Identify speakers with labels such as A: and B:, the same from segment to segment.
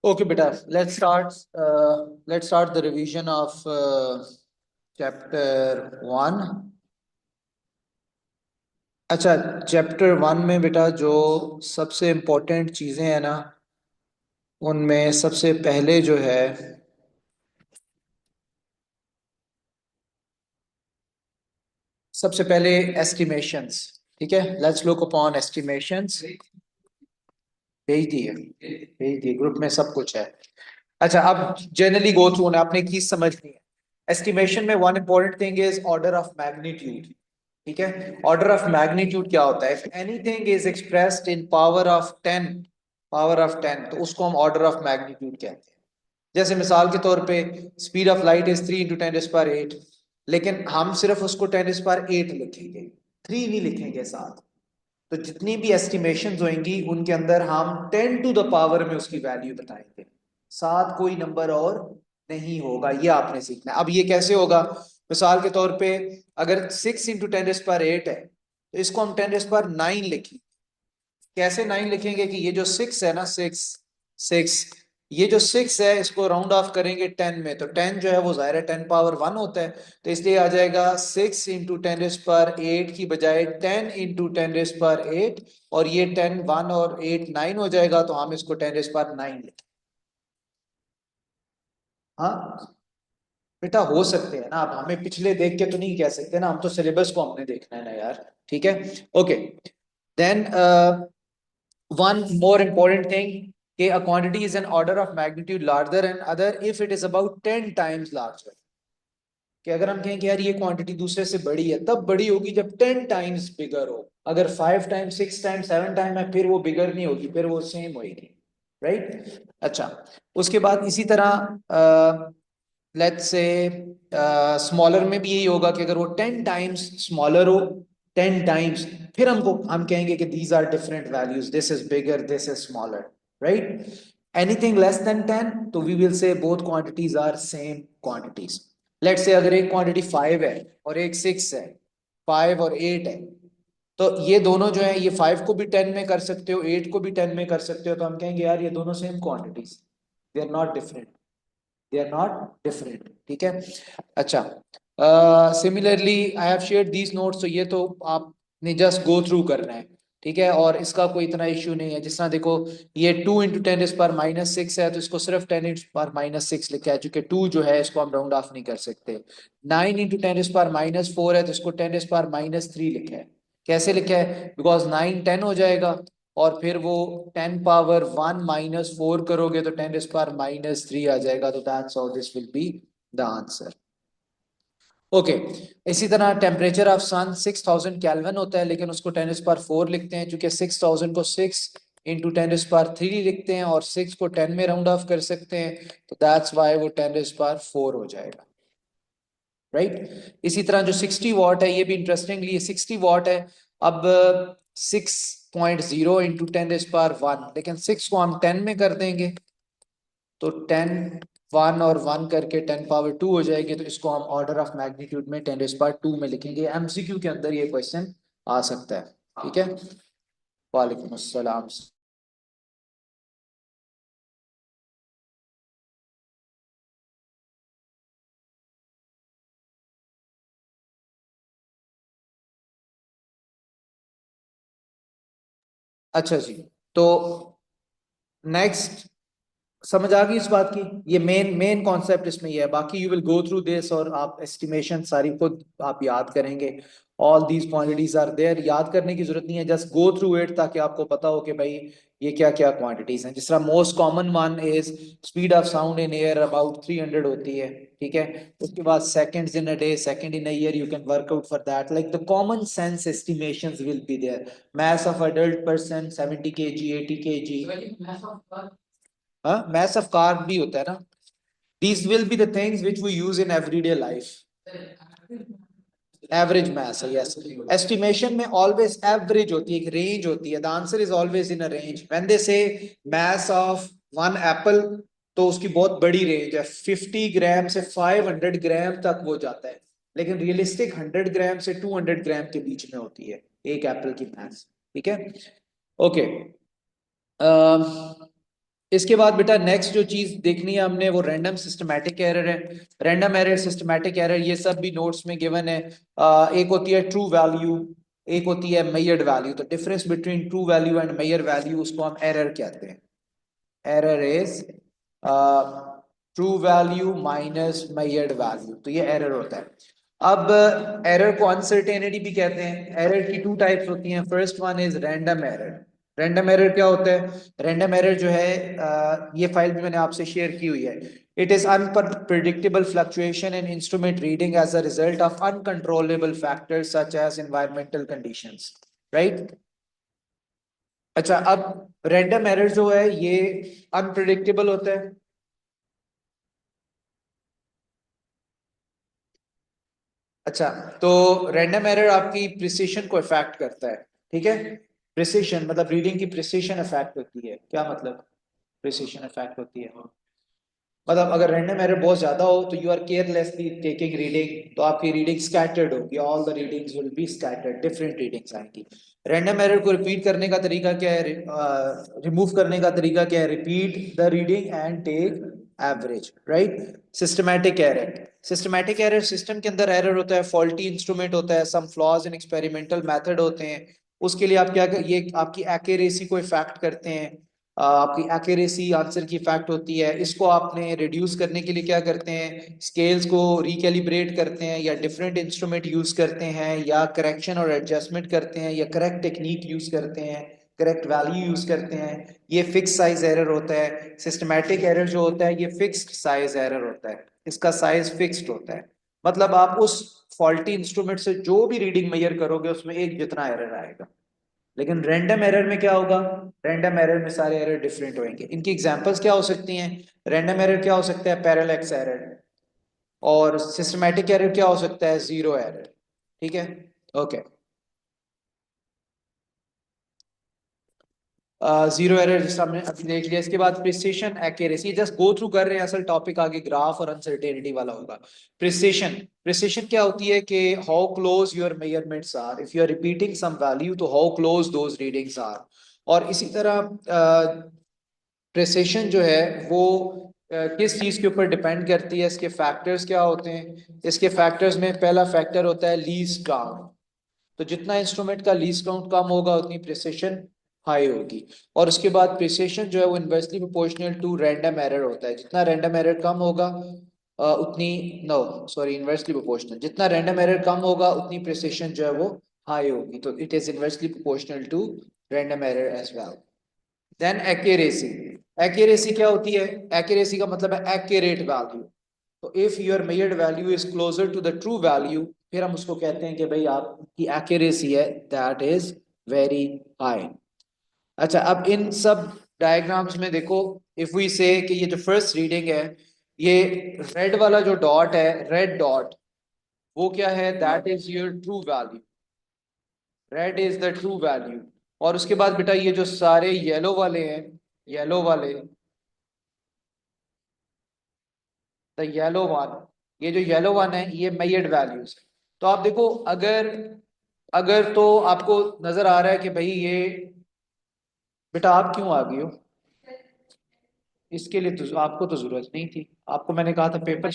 A: Okay, beta. Let's start the revision of chapter 1. अच्छा, chapter 1 में बेटा जो सबसे इम्पोर्टेंट चीजें हैं ना, उनमें सबसे पहले जो है, सबसे पहले एस्टिमेशंस। ठीक है, लेट्स लुक अपॉन एस्टिमेशंस। भेज दिए ग्रुप में, सब कुछ है। अच्छा, अब जनरली गो थ्रू, आपने एक चीज समझनी है। एस्टिमेशन में one important thing is order of magnitude. ठीक है, ऑर्डर ऑफ मैग्नीट्यूड क्या होता है? If anything is expressed in power of 10 तो उसको हम ऑर्डर ऑफ मैग्नीट्यूड कहते हैं। जैसे मिसाल के तौर पे स्पीड ऑफ लाइट इज 3 × 10⁸, लेकिन हम सिर्फ उसको 10⁸ लिखेंगे, 3 नहीं लिखेंगे साथ। तो जितनी भी एस्टिमेशन होंगी उनके अंदर हम 10 टू द पावर में उसकी वैल्यू बताएंगे, साथ कोई नंबर और नहीं होगा। ये आपने सीखना है। अब ये कैसे होगा? मिसाल के तौर पे अगर 6 × 10⁸ है तो इसको हम 10⁹ लिखेंगे। कैसे 9 लिखेंगे कि ये जो 6 है ना, 6 ये जो 6 है इसको राउंड ऑफ करेंगे 10 में, तो 10 जो है वो जाहिर है 10 पावर 1 होता है। तो इसलिए आ जाएगा 6 × 10⁸ की बजाय 10 × 10⁸, और ये 10 1 और 8 9 हो जाएगा, तो हम इसको 10⁹ लिखें। हाँ बेटा, हो सकते हैं ना, अब हमें पिछले देख के तो नहीं कह सकते ना, हम तो सिलेबस को हमने देखना है ना यार। ठीक है, okay. Then one more important thing, कि a quantity is an order of magnitude larger than other if it is about 10 times larger। कि अगर हम कहें कि यार ये क्वांटिटी दूसरे से बड़ी है, तब बड़ी होगी जब 10 टाइम्स बिगर हो। अगर 5 टाइम्स 6 टाइम्स 7 टाइम है, फिर वो बिगर नहीं होगी, फिर वो सेम होगी। राइट। अच्छा, उसके बाद इसी तरह लेट्स से स्मॉलर में भी यही होगा कि अगर वो 10 टाइम्स स्मॉलर हो, 10 टाइम्स, फिर हम कहेंगे कि these are different values, this is bigger, this is smaller. Right. Anything less than 10, तो we will say both quantities are same quantities. Let's say अगर एक क्वांटिटी 5 है और एक 6 है, 5 और 8 है, तो ये दोनों जो है, ये 5 को भी 10 में कर सकते हो, 8 को भी 10 में कर सकते हो, तो हम कहेंगे यार ये दोनों same quantities, they are not different, they are not different. ठीक है। अच्छा, similarly I have shared these notes, तो ये तो आपने जस्ट गो थ्रू करना है। ठीक है, और इसका कोई इतना इश्यू नहीं है। जिस तरह देखो, ये 2 × 10⁻⁶ है, तो इसको सिर्फ 10⁻⁶ लिखा है, चूंकि 2 जो है इसको हम राउंड ऑफ नहीं कर सकते। 9 × 10⁻⁴ है, तो इसको 10⁻³ लिखा है। कैसे लिखा है? बिकॉज 9 10 हो जाएगा, और फिर वो 10 पावर 1 - 4 करोगे तो 10⁻³ आ जाएगा। तो that's how this will be the answer. Okay. इसी तरह टेम्परेचर ऑफ सन 6000 केल्विन होता है, लेकिन उसको 10⁻⁴ लिखते हैं, क्योंकि 6000 को 6 × 10⁻³ लिखते हैं, और 6 को 10 में राउंड ऑफ कर सकते हैं, तो दैट्स वाई वो 10⁻⁴ हो जाएगा। राइट। इसी तरह जो 60 वॉट है, ये भी इंटरेस्टिंगली 60 वॉट है। अब 6.0 × 10⁻⁻1, लेकिन 6 को हम 10 में कर देंगे, तो 10 1 और 1 करके 10 पावर 2 हो जाएगी, तो इसको हम ऑर्डर ऑफ मैग्नीट्यूड में 10⁻² में लिखेंगे। एमसीक्यू के अंदर ये क्वेश्चन आ सकता है। ठीक है, वालेकुम अस्सलाम। अच्छा जी, तो नेक्स्ट, समझ आ गई इस बात की? ये मेन मेन कॉन्सेप्ट इसमें ये है। बाकी you will go through this, और आप एस्टिमेशन सारी खुद आप याद करेंगे। All these quantities are there, याद करने की जरूरत नहीं है, जस्ट गो थ्रू इट, ताकि आपको पता हो कि भाई ये क्या क्या क्वांटिटीज हैं। जिस तरह most common one is speed of sound in air about 300 होती है। ठीक है, उसके बाद seconds in a day, second in a year, you can work out for that, like the common sense estimations will be there. Mass of adult person 70 kg, 80 kg। हाँ, mass of car भी होता है ना। These will be the things which we use in everyday life. Average mass है, yes. Estimation में always average होती है, एक range होती है। The answer is always in a range. When they say mass of one apple, तो उसकी बहुत बड़ी रेंज है, 50 ग्राम से 500 ग्राम तक वो जाता है, लेकिन रियलिस्टिक 100 ग्राम से 200 ग्राम के बीच में होती है एक एप्पल की मास। ठीक है, ओके। इसके बाद बेटा नेक्स्ट जो चीज देखनी है हमने वो रैंडम सिस्टमैटिक एरर है। रैंडम एरर, सिस्टमैटिक एरर, ये सब भी नोट्स में गिवन है। एक होती है ट्रू वैल्यू, एक होती है मेजर्ड वैल्यू। तो difference between true value and measure value, उसको हम एरर कहते हैं। Error is true value minus measured value, तो ये एरर होता है। अब एरर को अनसर्टेनिटी भी कहते हैं। एरर की टू टाइप्स होती हैं। First one is random error. Random error क्या होता है? रैंडम एरर जो है, ये फाइल भी मैंने आपसे शेयर की हुई है। It is unpredictable fluctuation in instrument reading as a result of uncontrollable factors such as environmental conditions, right. अच्छा, अब रैंडम एरर जो है ये अनप्रिडिक्टेबल होता है। अच्छा, तो रैंडम एरर आपकी प्रिसिशन को अफेक्ट करता है, ठीक है। प्रिसिशन मतलब रीडिंग की प्रिसिशन अफेक्ट होती है। क्या मतलब? प्रिसिशन अफेक्ट होती है, मतलब अगर रैंडम एरर बहुत ज्यादा हो तो you are carelessly taking reading, तो आपकी रीडिंग स्कैटर्ड होगी। All the readings will be scattered, different readings आएंगी। रैंडम एरर को रिपीट करने का तरीका क्या है, रिमूव करने का तरीका क्या है? Repeat the reading and take average, right. Systematic error, systematic error system के अंदर एरर होता है, फॉल्टी इंस्ट्रूमेंट होता है, some flaws in experimental method होते हैं। उसके लिए आप क्या, ये आपकी एक्यूरेसी को इफेक्ट करते हैं। आपकी एक्यूरेसी आंसर की फैक्ट होती है। इसको आपने रिड्यूस करने के लिए क्या करते हैं? स्केल्स को रिकैलिब्रेट करते हैं, या डिफरेंट इंस्ट्रूमेंट यूज करते हैं, या करेक्शन और एडजस्टमेंट करते हैं, या करेक्ट टेक्निक यूज करते हैं, करेक्ट वैल्यू यूज करते हैं। ये फिक्स साइज एरर होता है। सिस्टमैटिक एरर जो होता है ये फिक्स्ड साइज एरर होता है। इसका साइज फिक्स्ड होता है। मतलब आप उस फॉल्टी इंस्ट्रूमेंट से जो भी रीडिंग मेजर करोगे उसमें एक जितना एरर आएगा। लेकिन रैंडम एरर में क्या होगा? रैंडम एरर में सारे एरर डिफरेंट होंगे। इनकी एग्जांपल्स क्या हो सकती हैं? रैंडम एरर क्या हो सकता है? Parallax error. और सिस्टमैटिक एरर क्या हो सकता है? जीरो एरर, ठीक है। ओके, जीरो एरर जिस हमने अभी देख लिया। इसके बाद precision accuracy, just go through कर रहे हैं, असल टॉपिक आगे ग्राफ और अनसर्टेनिटी वाला होगा। प्रिसिशन, प्रिसिशन क्या होती है कि how close your measurements are. If you are repeating some value तो how close those readings are. और इसी तरह प्रिसिशन जो है वो किस चीज के ऊपर डिपेंड करती है? इसके फैक्टर्स क्या होते हैं? इसके फैक्टर्स में पहला फैक्टर होता है लीस्ट काउंट। तो जितना इंस्ट्रूमेंट का लीस्ट काउंट कम होगा उतनी प्रिसिशन हाई होगी। और उसके बाद प्रिसिशन जो है वो inversely proportional to random error होता है। जितना रैंडम एरर कम होगा उतनी, नो सॉरी, इन्वर्सली प्रोपोर्शनल, जितना रैंडम एरर कम होगा उतनी प्रिसिशन जो है वो हाई होगी। तो it is inversely proportional to random error as well. Then accuracy, accuracy क्या होती है? एक्यूरेसी का मतलब है एक्यूरेट वैल्यू। तो if your measured value is closer to the true value, फिर हम उसको कहते हैं कि भाई आपकी एक्यूरेसी है दैट इज वेरी हाई। अच्छा, अब इन सब डायग्राम्स में देखो, इफ वी से कि ये जो फर्स्ट रीडिंग है, ये रेड वाला जो डॉट है, रेड डॉट, वो क्या है? That is your true value. Red is the true value. और उसके बाद बेटा ये जो सारे येलो वाले हैं, येलो वाले, द येलो वन, ये जो येलो वन है ये मेजर्ड वैल्यूज। तो आप देखो, अगर अगर तो आपको नजर आ रहा है कि भाई ये, बेटा आप क्यों आ गई हो? इसके लिए तो आपको तो जरूरत नहीं थी, आपको मैंने कहा था पेपर।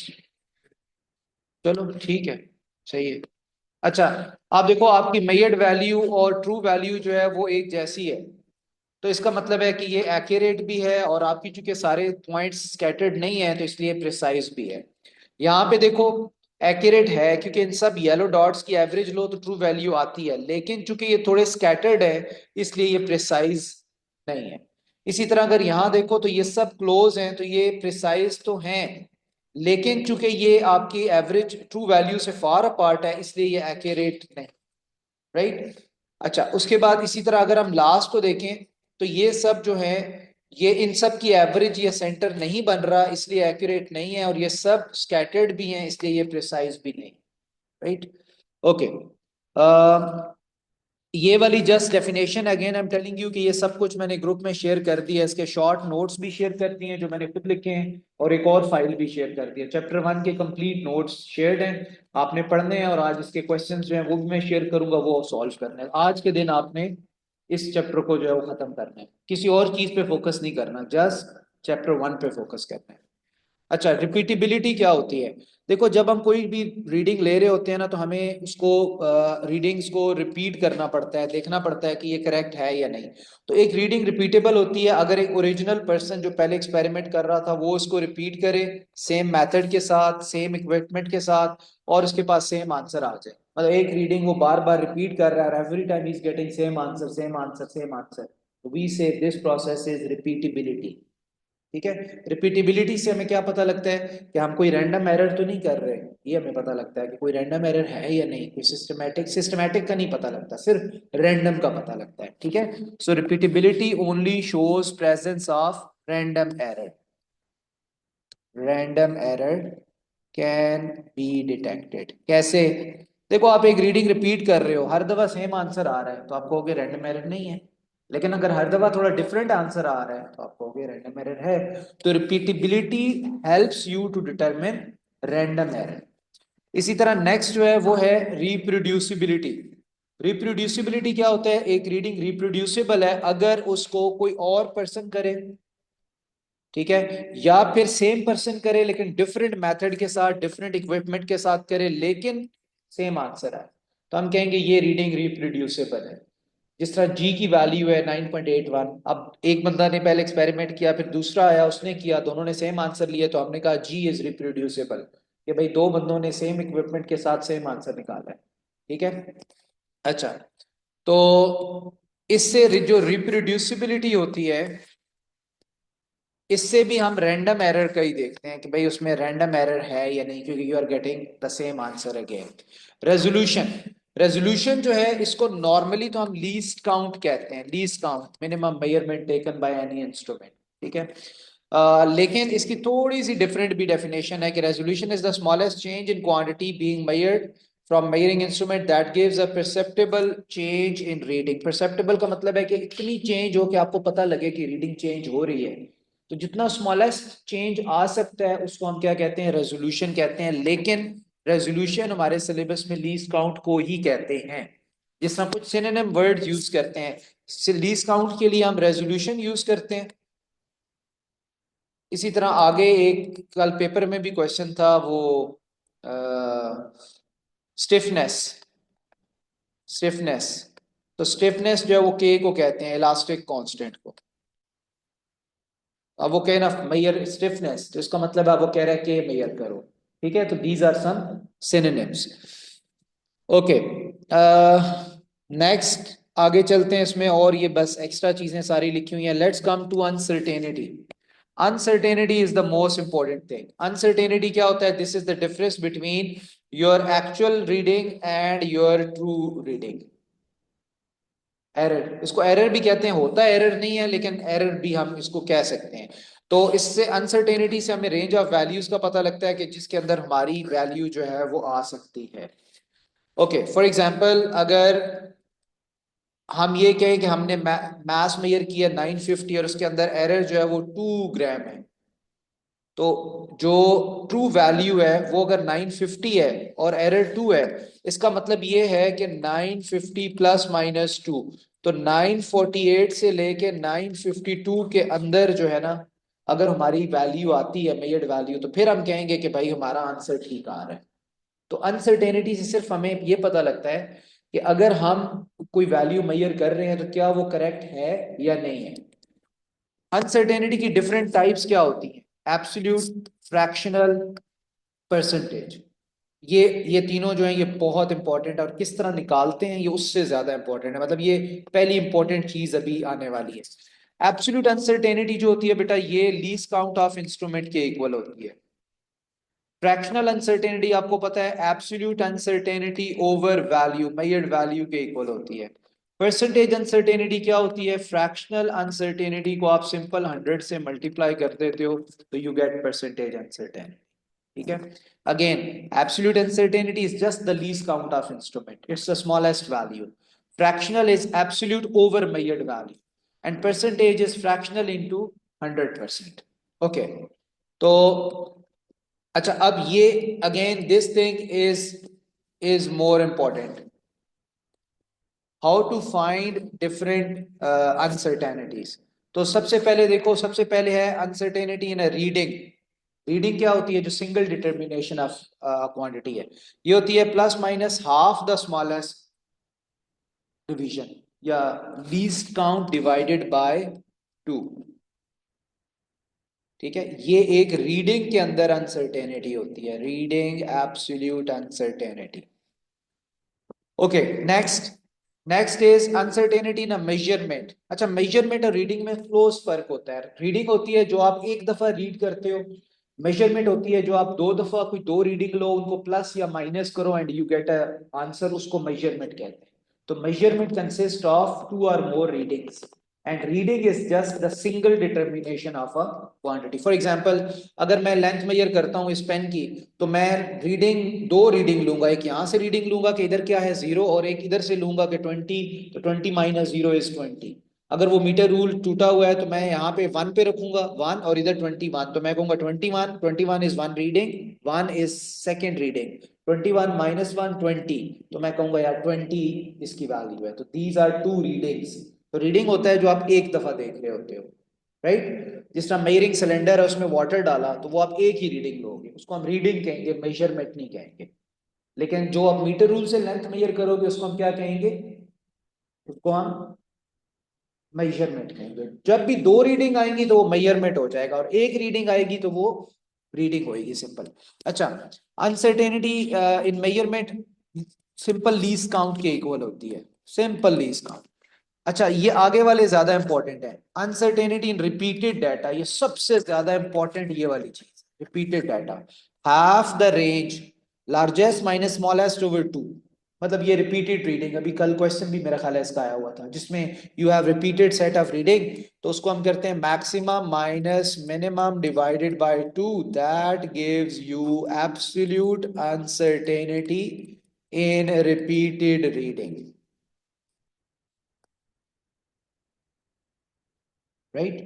A: चलो ठीक है, सही है। अच्छा, आप देखो आपकी मेजर्ड वैल्यू और ट्रू वैल्यू जो है वो एक जैसी है। तो इसका मतलब है कि ये एक्यूरेट भी है, और आपकी चूंकि सारे पॉइंट्स स्कैटर्ड नहीं है तो इसलिए प्रिसाइज भी है। यहाँ पे देखो, एक्यूरेट है क्योंकि इन सब येलो डॉट्स की एवरेज लो तो ट्रू वैल्यू आती है, लेकिन चूंकि ये थोड़े स्कैटर्ड है इसलिए ये प्रिसाइज नहीं है। इसी तरह अगर यहाँ देखो तो ये सब क्लोज हैं तो ये प्रिसाइज तो हैं, लेकिन चूंकि ये आपकी एवरेज ट्रू वैल्यू से फार अपार्ट है इसलिए ये एक्यूरेट नहीं, राइट। अच्छा, उसके बाद इसी तरह अगर हम लास्ट को देखें तो ये सब जो है, ये इन सब की एवरेज ये सेंटर नहीं बन रहा इसलिए एक्यूरेट नहीं है, और ये सब स्कैटर्ड भी हैं इसलिए ये प्रिसाइज भी नहीं, राइट। ओके, ये वाली just definition again I am telling you कि ये सब कुछ मैंने ग्रुप में शेयर कर दिया है। इसके शॉर्ट नोट्स भी शेयर कर दिए हैं जो मैंने खुद लिखे हैं, और एक और फाइल भी शेयर कर दी है। चैप्टर 1 के कंप्लीट नोट्स शेयर्ड हैं, आपने पढ़ने हैं, और आज इसके क्वेश्चंस जो हैं वो भी मैं शेयर करूंगा, वो सॉल्व करने हैं। आज के दिन आपने इस चैप्टर को जो है वो खत्म करना है, किसी और चीज पे फोकस नहीं करना, जस्ट चैप्टर 1 पे फोकस करना है। अच्छा, रिपीटेबिलिटी क्या होती है? देखो, जब हम कोई भी रीडिंग ले रहे होते हैं ना, तो हमें उसको रीडिंग्स को रिपीट करना पड़ता है, देखना पड़ता है कि ये करेक्ट है या नहीं। तो एक रीडिंग रिपीटेबल होती है अगर एक ओरिजिनल पर्सन जो पहले एक्सपेरिमेंट कर रहा था वो उसको रिपीट करे सेम मेथड के साथ, सेम इक्विपमेंट के साथ, और उसके पास सेम आंसर आ जाए। मतलब एक रीडिंग वो बार बार रिपीट कर रहा है, every time he is getting same answer, same answer, same answer. We say this process is repeatability. ठीक है। रिपीटेबिलिटी से हमें क्या पता लगता है कि हम कोई रैंडम एरर तो नहीं कर रहे, ये हमें पता लगता है कि कोई रैंडम एरर है या नहीं, कोई सिस्टमैटिक का नहीं पता लगता, सिर्फ रैंडम का पता लगता है। ठीक है। So repeatability only shows presence of random error. Random error can be detected. कैसे? देखो, आप एक रीडिंग रिपीट कर रहे हो, हर दफा सेम आंसर आ रहा है तो आप कहोगे रैंडम एरर नहीं है। लेकिन अगर हर दफा थोड़ा डिफरेंट आंसर आ रहा है तो आप कहोगे रैंडम एरर है। तो repeatability helps you to determine random error. इसी तरह नेक्स्ट जो है वो है रिप्रोड्यूसिबिलिटी। रिप्रोड्यूसिबिलिटी क्या होता है? एक रीडिंग रिप्रोड्यूसिबल है अगर उसको कोई और पर्सन करे, ठीक है, या फिर सेम पर्सन करे लेकिन डिफरेंट मेथड के साथ, डिफरेंट इक्विपमेंट के साथ करे, लेकिन सेम आंसर आए, तो हम कहेंगे ये रीडिंग रिप्रोड्यूसिबल है। जिस तरह जी की वैल्यू है 9.81, अब एक बंदा ने पहले एक्सपेरिमेंट किया, फिर दूसरा आया, उसने किया, दोनों ने सेम आंसर लिया, तो हमने कहा जी इज रिप्रोड्यूसिबल, कि भाई दो बंदों ने सेम इक्विपमेंट के साथ सेम आंसर निकाला है। ठीक है। अच्छा, तो इससे जो रिप्रोड्यूसिबिलिटी होती है, इससे भी हम रैंडम एरर का ही देखते हैं कि भाई उसमें रैंडम एरर है या नहीं, क्योंकि you are getting the same answer again. Resolution. Resolution जो है, इसको नॉर्मली तो हम लीस्ट काउंट कहते हैं, least count, minimum measurement taken by any instrument. ठीक है। लेकिन इसकी थोड़ी सी डिफरेंट भी डेफिनेशन है कि resolution is the smallest change in quantity being measured from measuring instrument that gives a perceptible change in reading. Perceptible का मतलब है कि इतनी चेंज हो कि आपको पता लगे कि रीडिंग चेंज हो रही है। तो जितना स्मॉलेस्ट चेंज आ सकता है उसको हम क्या कहते हैं? रेजोल्यूशन कहते हैं। लेकिन रेजोल्यूशन हमारे सिलेबस में लीस्ट काउंट को ही कहते हैं। जिस तरह कुछ सिनोनिम वर्ड्स यूज करते हैं, लीस्ट काउंट के लिए हम रेजोल्यूशन यूज करते हैं। इसी तरह आगे एक कल पेपर में भी क्वेश्चन था, वो स्टिफनेस। स्टिफनेस, तो स्टिफनेस जो है वो के को कहते हैं, इलास्टिक कांस्टेंट को। अब वो कहे ना मेजर स्टिफनेस, तो इसका मतलब है वो कह रहा है के मेजर करो। ठीक है। तो these are some synonyms. Okay, next आगे चलते हैं इसमें, और ये बस एक्स्ट्रा चीजें सारी लिखी हुई हैं। Let's come to uncertainty. Uncertainty is the most important thing. Uncertainty क्या होता है? This is the difference between your actual reading and your true reading. Error, इसको एरर भी कहते हैं, होता है एरर नहीं है लेकिन एरर भी हम इसको कह सकते हैं। तो इससे अनसर्टेनिटी से हमें रेंज ऑफ वैल्यूज का पता लगता है कि जिसके अंदर हमारी वैल्यू जो है वो आ सकती है। ओके, फॉर एग्जांपल अगर हम ये कहें कि हमने मास मेजर किया 950 और उसके अंदर एरर जो है वो 2 ग्राम है, तो जो ट्रू वैल्यू है वो अगर 950 है और एरर 2 है, इसका मतलब ये है कि 950 प्लस माइनस 2, तो 948 से लेके 952 के अंदर जो है ना, अगर हमारी वैल्यू आती है मेजर्ड वैल्यू, तो फिर हम कहेंगे कि भाई हमारा आंसर ठीक आ रहा है। तो अनसर्टेनिटी से सिर्फ हमें ये पता लगता है कि अगर हम कोई वैल्यू मेजर कर रहे हैं तो क्या वो करेक्ट है या नहीं है। अनसर्टेनिटी की डिफरेंट टाइप्स क्या होती हैं? Absolute, fractional, percentage. ये तीनों जो हैं ये बहुत इंपॉर्टेंट है, और किस तरह निकालते हैं ये उससे ज्यादा इंपॉर्टेंट है। मतलब ये पहली इंपॉर्टेंट चीज अभी आने वाली है। एब्सोल्यूट अनसर्टेनिटी जो होती है बेटा, ये लीस्ट काउंट ऑफ इंस्ट्रूमेंट के इक्वल होती है। फ्रैक्शनल अनसर्टेनिटी आपको पता है absolute uncertainty over value, measured value के इक्वल होती है। परसेंटेज अनसर्टेनिटी क्या होती है? फ्रैक्शनल अनसर्टेनिटी को आप सिंपल 100 से मल्टीप्लाई कर देते हो तो यू गेट परसेंटेज अनसर्टेनिटी। ठीक है। Again, absolute uncertainty is just the least count of instrument, it's the smallest value. Fractional is absolute over measured value, and percentage is fractional into 100%। Okay, तो अच्छा, अब ये again this thing is more important, how to find different uncertainties. तो सबसे पहले देखो, सबसे पहले है अनसर्टेनिटी इन रीडिंग। रीडिंग क्या होती है? जो सिंगल डिटर्मिनेशन ऑफ क्वांटिटी है, ये होती है plus minus half the smallest division या लीस्ट काउंट डिवाइडेड बाय 2। ठीक है, ये एक रीडिंग के अंदर अनसर्टेनिटी होती है, reading absolute uncertainty. Okay, next, next is uncertainty in measurement. अच्छा, मेजरमेंट और रीडिंग में क्लोज फर्क होता है। रीडिंग होती है जो आप एक दफा रीड करते हो, मेजरमेंट होती है जो आप दो दफा कोई दो रीडिंग लो, उनको प्लस या माइनस करो and you get a answer, उसको मेजरमेंट कहते हैं। तो measurement consist of two or more readings and reading is just the single determination of a quantity. For example, अगर मैं लेंथ मेजर करता हूं इस पेन की, तो मैं रीडिंग, दो रीडिंग लूंगा, एक यहां से रीडिंग लूंगा कि इधर क्या है 0, और एक इधर से लूंगा कि 20, तो 20 माइनस 0 इज 20। अगर वो मीटर रूल टूटा हुआ है तो मैं यहाँ पे 1 पे रखूंगा 1, और इधर 21, तो मैं कहूंगा 21, 21 is one reading, 1 is second reading, 21 minus 1 20, तो मैं कहूंगा यार 20 इसकी वैल्यू है। तो दीज आर टू रीडिंग्स। तो रीडिंग होता है जो आप एक दफा देख रहे होते हो, राइट? जिस तरह मेजरिंग सिलेंडर है, उसमें वाटर डाला तो वो आप एक ही रीडिंग लोगे, उसको हम रीडिंग कहेंगे, मेजरमेंट नहीं कहेंगे। लेकिन जो आप मीटर रूल से लेंथ मेजर करोगे उसको हम क्या कहेंगे? उसको हम मेजरमेंट कहेंगे। जब भी दो रीडिंग आएंगी तो वो मेजरमेंट हो जाएगा, और एक रीडिंग आएगी तो वो रीडिंग होएगी, सिंपल। अच्छा, अनसर्टेनिटी इन मेजरमेंट सिंपल लीस्ट काउंट के इक्वल होती है, सिंपल लीस्ट काउंट। अच्छा, ये आगे वाले ज्यादा इंपॉर्टेंट है। अनसर्टेनिटी इन रिपीटेड डाटा, ये सबसे ज्यादा इंपॉर्टेंट ये वाली चीज, repeated data. Half the range largest minus smallest over 2, मतलब ये रिपीटेड रीडिंग, अभी कल क्वेश्चन भी मेरा ख्याल है इसका आया हुआ था, जिसमें you have repeated set of reading, तो उसको हम करते हैं maximum minus minimum divided by 2, that gives you absolute uncertainty in repeated reading, right?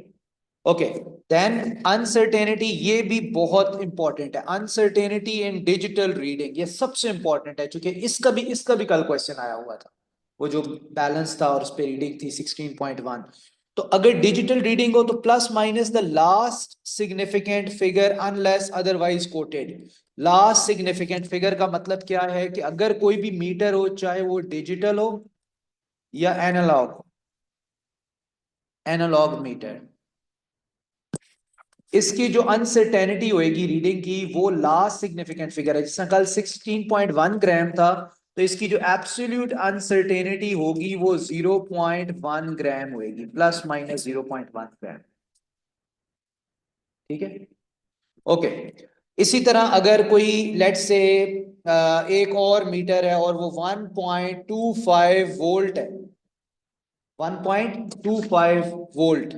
A: Okay, then uncertainty, ये भी बहुत इंपॉर्टेंट है, अनसर्टेनिटी इन डिजिटल रीडिंग, ये सबसे इंपॉर्टेंट है, क्योंकि इसका भी कल क्वेश्चन आया हुआ था, वो जो बैलेंस था और उस पे रीडिंग थी 16.1। तो अगर डिजिटल रीडिंग हो तो plus minus the last significant figure unless otherwise coated. Last significant figure का मतलब क्या है? कि अगर कोई भी मीटर हो, चाहे वो डिजिटल हो या एनालॉग हो, एनालॉग मीटर, इसकी जो अनसर्टेनिटी होएगी रीडिंग की, वो लास्ट सिग्निफिकेंट फिगर है। जिसमें कल 16.1 ग्राम था, तो इसकी जो एब्सोल्यूट अनसर्टेनिटी होगी वो 0.1 ग्राम होएगी, प्लस माइनस 0.1 ग्राम। ठीक है, ओके। इसी तरह अगर कोई लेट से एक और मीटर है और वो 1.25 वोल्ट है, 1.25 वोल्ट,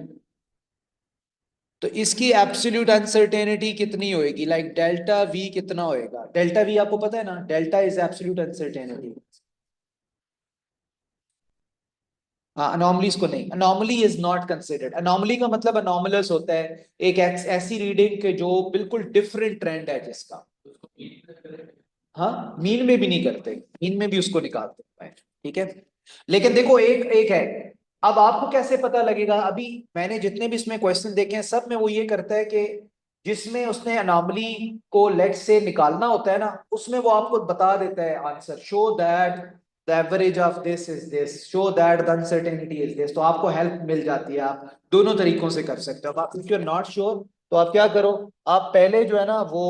A: तो इसकी एब्सोल्यूट अनसर्टेनिटी कितनी होएगी? लाइक डेल्टा वी कितना होएगा? डेल्टा वी आपको पता है ना, डेल्टा इज एब्सोल्यूट अनसर्टेनिटी। हाँ, अनोमलीज को नहीं, anomaly is not considered. Anomaly का मतलब अनोमलस होता है, एक ऐसी रीडिंग के जो बिल्कुल डिफरेंट ट्रेंड है जिसका, हाँ, मीन में भी नहीं करते, मीन में भी उसको निकालते हैं, ठीक है। लेकिन देखो, एक एक है, अब आपको कैसे पता लगेगा? अभी मैंने जितने भी इसमें क्वेश्चन देखे हैं, सब में वो ये करता है कि जिसमें उसने अनोमली को लेट से निकालना होता है ना, उसमें वो आपको बता देता है answer, show that the average of this is this, show that the uncertainty is this, तो आपको हेल्प मिल जाती है। आप दोनों तरीकों से कर सकते हो। अब आप if you are not sure तो आप क्या करो, आप पहले जो है ना वो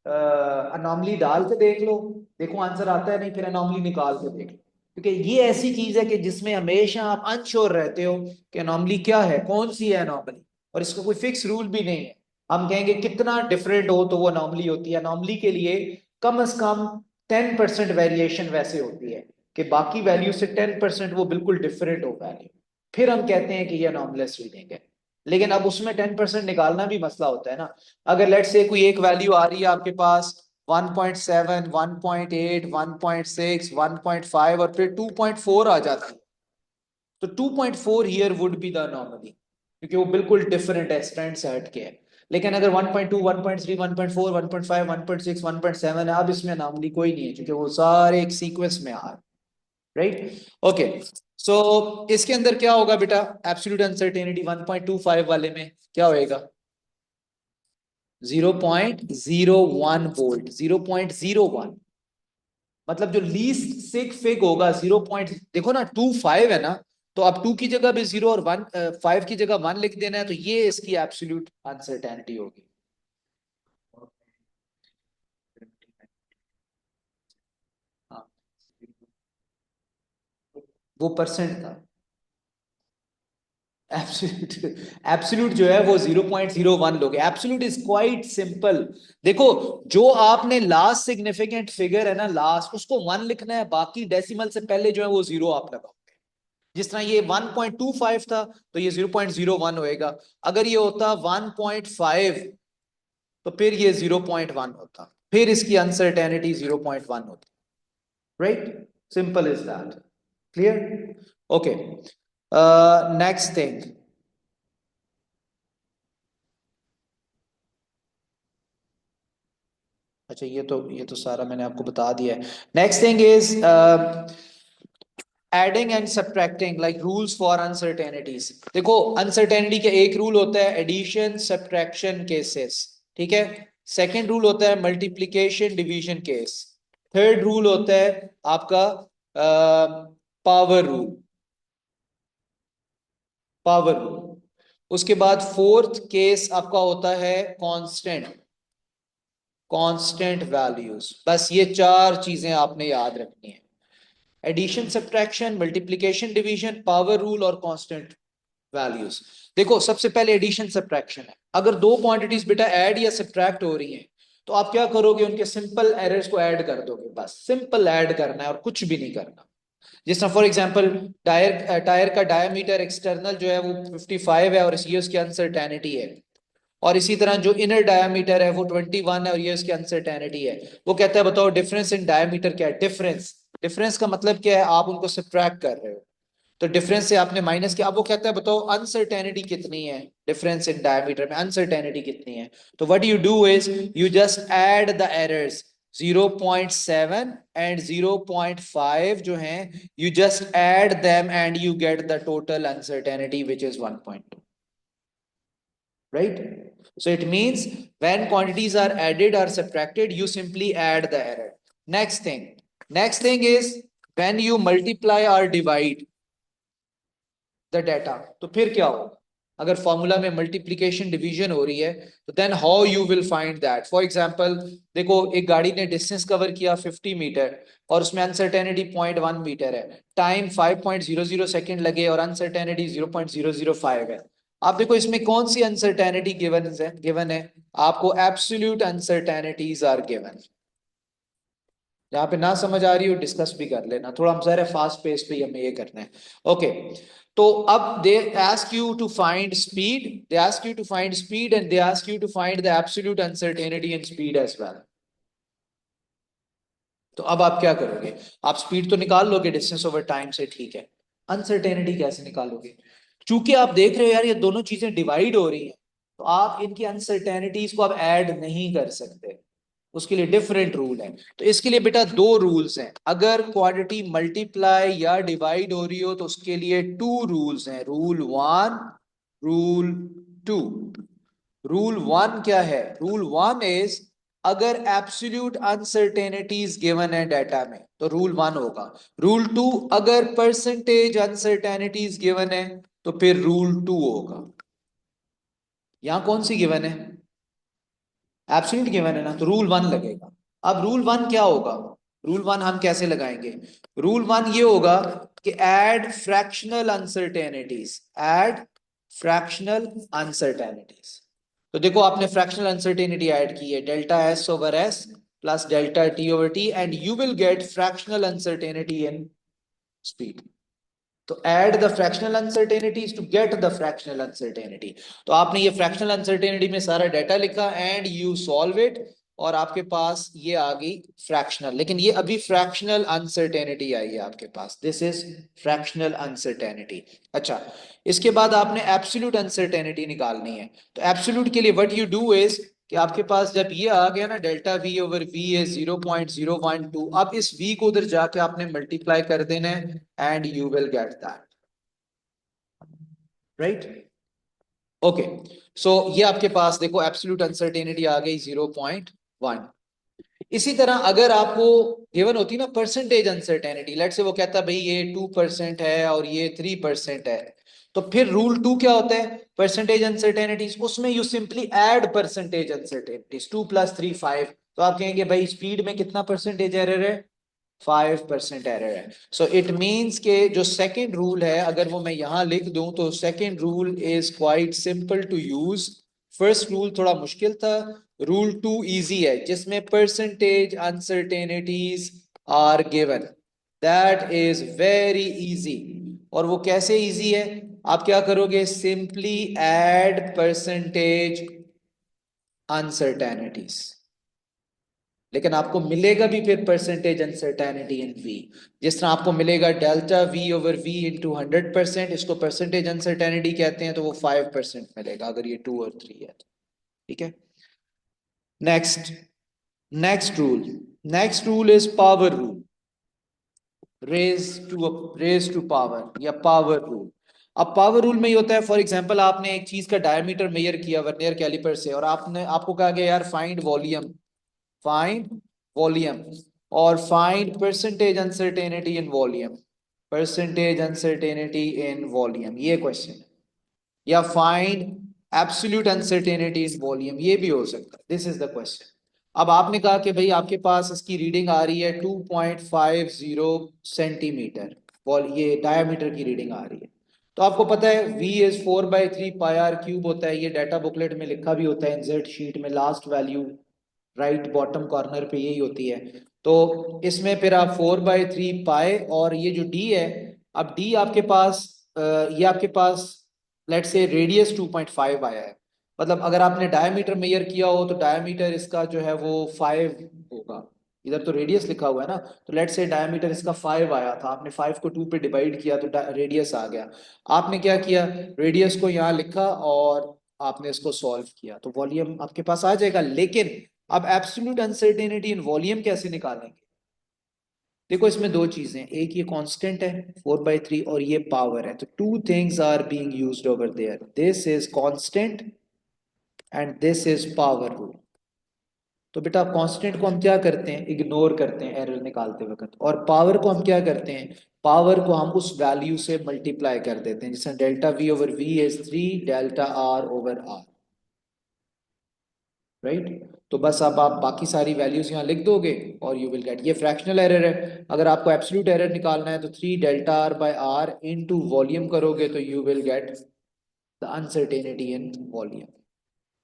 A: अनोमली डाल के देख लो, देखो आंसर आता है, नहीं फिर अनोमली निकाल के देख लो। क्योंकि ये ऐसी चीज है कि जिसमें हमेशा आप अनश्योर रहते हो कि अनोमली क्या है, कौन सी है अनोमली, और इसका कोई फिक्स रूल भी नहीं है। हम कहेंगे कितना डिफरेंट हो तो वो अनोमली होती है। अनोमली के लिए कम से कम 10% वेरिएशन वैसे होती है कि बाकी वैल्यू से 10% वो बिल्कुल डिफरेंट हो वैल्यू, फिर हम कहते हैं कि ये अनोमलस रीडिंग है। लेकिन अब उसमें 10% निकालना भी मसला होता है ना। अगर लेट से कोई एक वैल्यू आ रही है आपके पास 1.7, 1.8, 1.6, 1.5 और फिर 2.4 आ जाता है, तो 2.4 here would be the anomaly, क्योंकि वो बिल्कुल डिफरेंट है, स्टैंड से हट के है। लेकिन अगर 1.2, 1.3, 1.4, 1.5, 1.6, 1.7 है, अब इसमें अनोमली कोई नहीं है, क्योंकि वो सारे एक सीक्वेंस में आ रहे हैं। राइट? ओके, सो इसके अंदर क्या होगा बेटा? एब्सोल्यूट अनसर्टेनिटी 1.25 वाले में क्या होएगा? 0.01 वोल्ट, 0.01। मतलब जो लीस्ट सिग फिग होगा 0 पॉइंट, देखो ना 25 है ना, तो अब 2 की जगह भी 0 और 1, 5 की जगह 1 लिख देना है, तो ये इसकी एब्सोल्यूट अनसर्टेनिटी होगी। हाँ, वो परसेंट था। एब्सोल्यूट, एब्सोल्यूट जो है वो 0.01 लोगे। Absolute is quite simple. देखो, जो आपने लास्ट सिग्निफिकेंट फिगर है ना, लास्ट, उसको 1 लिखना है, बाकी डेसिमल से पहले जो है वो 0 आप लगाओ। जिस तरह ये 1.25 था, तो ये 0.01 होएगा। अगर ये होता 1.5, तो फिर ये 0.1 होता, फिर इसकी अनसर्टेनिटी 0.1 होती। Right? Simple is that. Clear? Okay, next thing. अच्छा, ये तो सारा मैंने आपको बता दिया है। Next thing is adding and subtracting, like rules for uncertainties. देखो, अनसर्टेनिटी का एक रूल होता है एडिशन सब्ट्रैक्शन केसेस, ठीक है। सेकंड रूल होता है multiplication division case. Third rule होता है आपका पावर रूल, पावर रूल। उसके बाद फोर्थ केस आपका होता है कांस्टेंट, कांस्टेंट वैल्यूज। बस ये चार चीजें आपने याद रखनी है: addition subtraction, multiplication division, power rule और कांस्टेंट वैल्यूज। देखो, सबसे पहले एडिशन सब्ट्रैक्शन है। अगर दो क्वांटिटीज बेटा ऐड या सब्ट्रैक्ट हो रही हैं, तो आप क्या करोगे? उनके सिंपल एरर्स को ऐड कर दोगे। बस सिंपल ऐड करना है और कुछ भी नहीं करना। जिस तरह फॉर एग्जांपल, टायर टायर का डायमीटर एक्सटर्नल जो है वो 55 है और ये उसकी अनसर्टेनिटी है, और इसी तरह जो इनर डायमीटर है वो 21 है और ये उसकी अनसर्टेनिटी है। वो कहता है बताओ डिफरेंस इन डायमीटर क्या है? डिफरेंस, डिफरेंस का मतलब क्या है? आप उनको सब्ट्रैक्ट कर रहे हो, तो डिफरेंस से आपने माइनस किया। अब वो कहता है बताओ अनसर्टेनिटी कितनी है? डिफरेंस इन डायमीटर में अनसर्टेनिटी कितनी है? तो what you do is you just add the errors 0.7 and 0.5 जो हैं, you just add them and you get the total uncertainty which is 1.2। right? So it means when quantities are added or subtracted, you simply add the error. Next thing is when you multiply or divide the data, तो फिर क्या होगा? अगर formula में multiplication division हो रही है, तो then how you will find that? For example, देखो, एक गाड़ी ने डिस्टेंस कवर किया 50 मीटर और उसमें अनसर्टेनिटी 0.1 मीटर है, टाइम 5.00 सेकेंड लगे और अनसर्टेनिटी 0.005 है। आप देखो इसमें कौन सी अनसर्टेनिटी गिवन है? आपको एब्सोल्यूट अनसर्टेनिटीज आर गिवन। जहां पे ना समझ आ रही हो डिस्कस भी कर लेना, थोड़ा हम जरा फास्ट पेस पे हमें ये करना है। ओके, तो अब they ask you to find speed, they ask you to find speed and they ask you to find the absolute uncertainty in speed as well. तो अब आप क्या करोगे? आप स्पीड तो निकाल लोगे डिस्टेंस ओवर टाइम से, ठीक है। अनसर्टेनिटी कैसे निकालोगे? चूंकि आप देख रहे हो यार ये दोनों चीजें डिवाइड हो रही हैं, तो आप इनकी अनसर्टेनिटीज को आप ऐड नहीं कर सकते। उसके लिए डिफरेंट रूल है। तो इसके लिए बेटा दो रूल्स हैं। अगर क्वांटिटी मल्टीप्लाई या डिवाइड हो रही हो, तो उसके लिए टू रूल्स हैं: रूल 1, रूल 2। रूल 1 क्या है? रूल 1 इज, अगर एब्सोल्यूट अनसर्टेनिटीज गिवन है डाटा में, तो रूल 1 होगा। रूल 2, अगर परसेंटेज अनसर्टेनिटीज गिवन है, तो फिर रूल 2 होगा। यहां कौन सी गिवन है? एब्सोल्यूट गिवन है ना, तो रूल 1 लगेगा। अब रूल 1 क्या होगा? रूल 1 हम कैसे लगाएंगे? रूल 1 ये होगा कि add fractional uncertainties, add fractional uncertainties. तो देखो, आपने फ्रैक्शनल अनसर्टेनिटी ऐड की है, delta S over S plus delta T over T, and you will get fractional uncertainty in speed. तो add the fractional uncertainties to get the fractional uncertainty. तो आपने ये fractional uncertainty में सारा data लिखा and you solve it, और आपके पास ये आ गई फ्रैक्शनल। लेकिन ये अभी फ्रैक्शनल अनसर्टेनिटी आई है आपके पास, दिस इज फ्रैक्शनल अनसर्टेनिटी। अच्छा, इसके बाद आपने एब्सोल्यूट अनसर्टेनिटी निकालनी है। तो एब्सोल्यूट के लिए व्हाट यू डू इज कि आपके पास जब ये आ गया ना delta V over V is 0.012, अब इस v को उधर जाके आपने मल्टीप्लाई कर देना है and you will get that, right. Okay, so ये आपके पास देखो एब्सोल्यूट अनसर्टेनिटी आ गई 0.1। इसी तरह अगर आपको गिवन होती ना परसेंटेज अनसर्टेनिटी, लेट से वो कहता है भाई ये 2% है और ये 3% है, तो फिर रूल 2 क्या होता है परसेंटेज अनसर्टेनिटीज, उसमें you simply add percentage uncertainties, 2 + 3 5। तो आप कहेंगे भाई स्पीड में कितना परसेंटेज एरर है, 5% एरर है। सो इट मीन्स के जो सेकेंड रूल है अगर वो मैं यहां लिख दूं तो second rule is quite simple to use. First rule थोड़ा मुश्किल था, रूल 2 इजी है जिसमें percentage uncertainties are given, that is very easy. और वो कैसे इजी है, आप क्या करोगे सिंपली ऐड परसेंटेज अनसर्टेनिटीज, लेकिन आपको मिलेगा भी फिर परसेंटेज अनसर्टेनिटी इन वी, जिस तरह आपको मिलेगा delta V over V into 100%, इसको परसेंटेज अनसर्टेनिटी कहते हैं, तो वो 5% मिलेगा अगर ये 2 और 3 है, ठीक है। Next, next rule is power rule, raise to power या पावर रूल। अब पावर रूल में ये होता है, फॉर एग्जांपल आपने एक चीज का डायमीटर मेजर किया वर्नियर कैलिपर से और आपको कहा गया यार फाइंड वॉल्यूम और find percentage uncertainty in volume, percentage uncertainty in volume, ये क्वेश्चन है। या find absolute uncertainty in volume, ये भी हो सकता है, दिस इज द क्वेश्चन। अब आपने कहा कि भाई आपके पास इसकी रीडिंग आ रही है 2.50 सेंटीमीटर, ये डायमीटर की रीडिंग आ रही है, तो आपको पता है v इज 4/3 πr³ होता है, ये डाटा बुकलेट में लिखा भी होता है इंसर्ट शीट में, last value right bottom corner पे यही होती है। तो इसमें फिर आप 4/3 पाई और ये जो d है, अब d आपके पास ये आपके पास लेट से रेडियस 2.5 आया है, मतलब अगर आपने डायमीटर मेजर किया हो तो डायमीटर इसका जो है वो 5 होगा, इधर तो रेडियस लिखा हुआ है ना, तो लेट से डायमीटर इसका 5 आया था, आपने 5 को 2 पे डिवाइड किया तो रेडियस आ गया। आपने क्या किया, रेडियस को यहाँ लिखा और आपने इसको सॉल्व किया तो वॉल्यूम आपके पास आ जाएगा। लेकिन अब एब्सोल्यूट अनसर्टेनिटी इन वॉल्यूम कैसे निकालेंगे, देखो इसमें दो चीजें, एक ये कांस्टेंट है 4/3 और ये पावर है, तो two things are being used over there, this is constant and this is power rule. तो बेटा कांस्टेंट को हम क्या करते हैं, इग्नोर करते हैं एरर निकालते वक्त, और पावर को हम क्या करते हैं, पावर को हम उस वैल्यू से मल्टीप्लाई कर देते हैं, जैसे delta V over V is 3 delta R over R, right. तो बस अब आप बाकी सारी वैल्यूज यहाँ लिख दोगे और यू विल गेट, ये फ्रैक्शनल एरर है, अगर आपको एब्सोल्यूट एरर निकालना है तो 3 delta R by R into volume करोगे तो you will get the uncertainty in volume.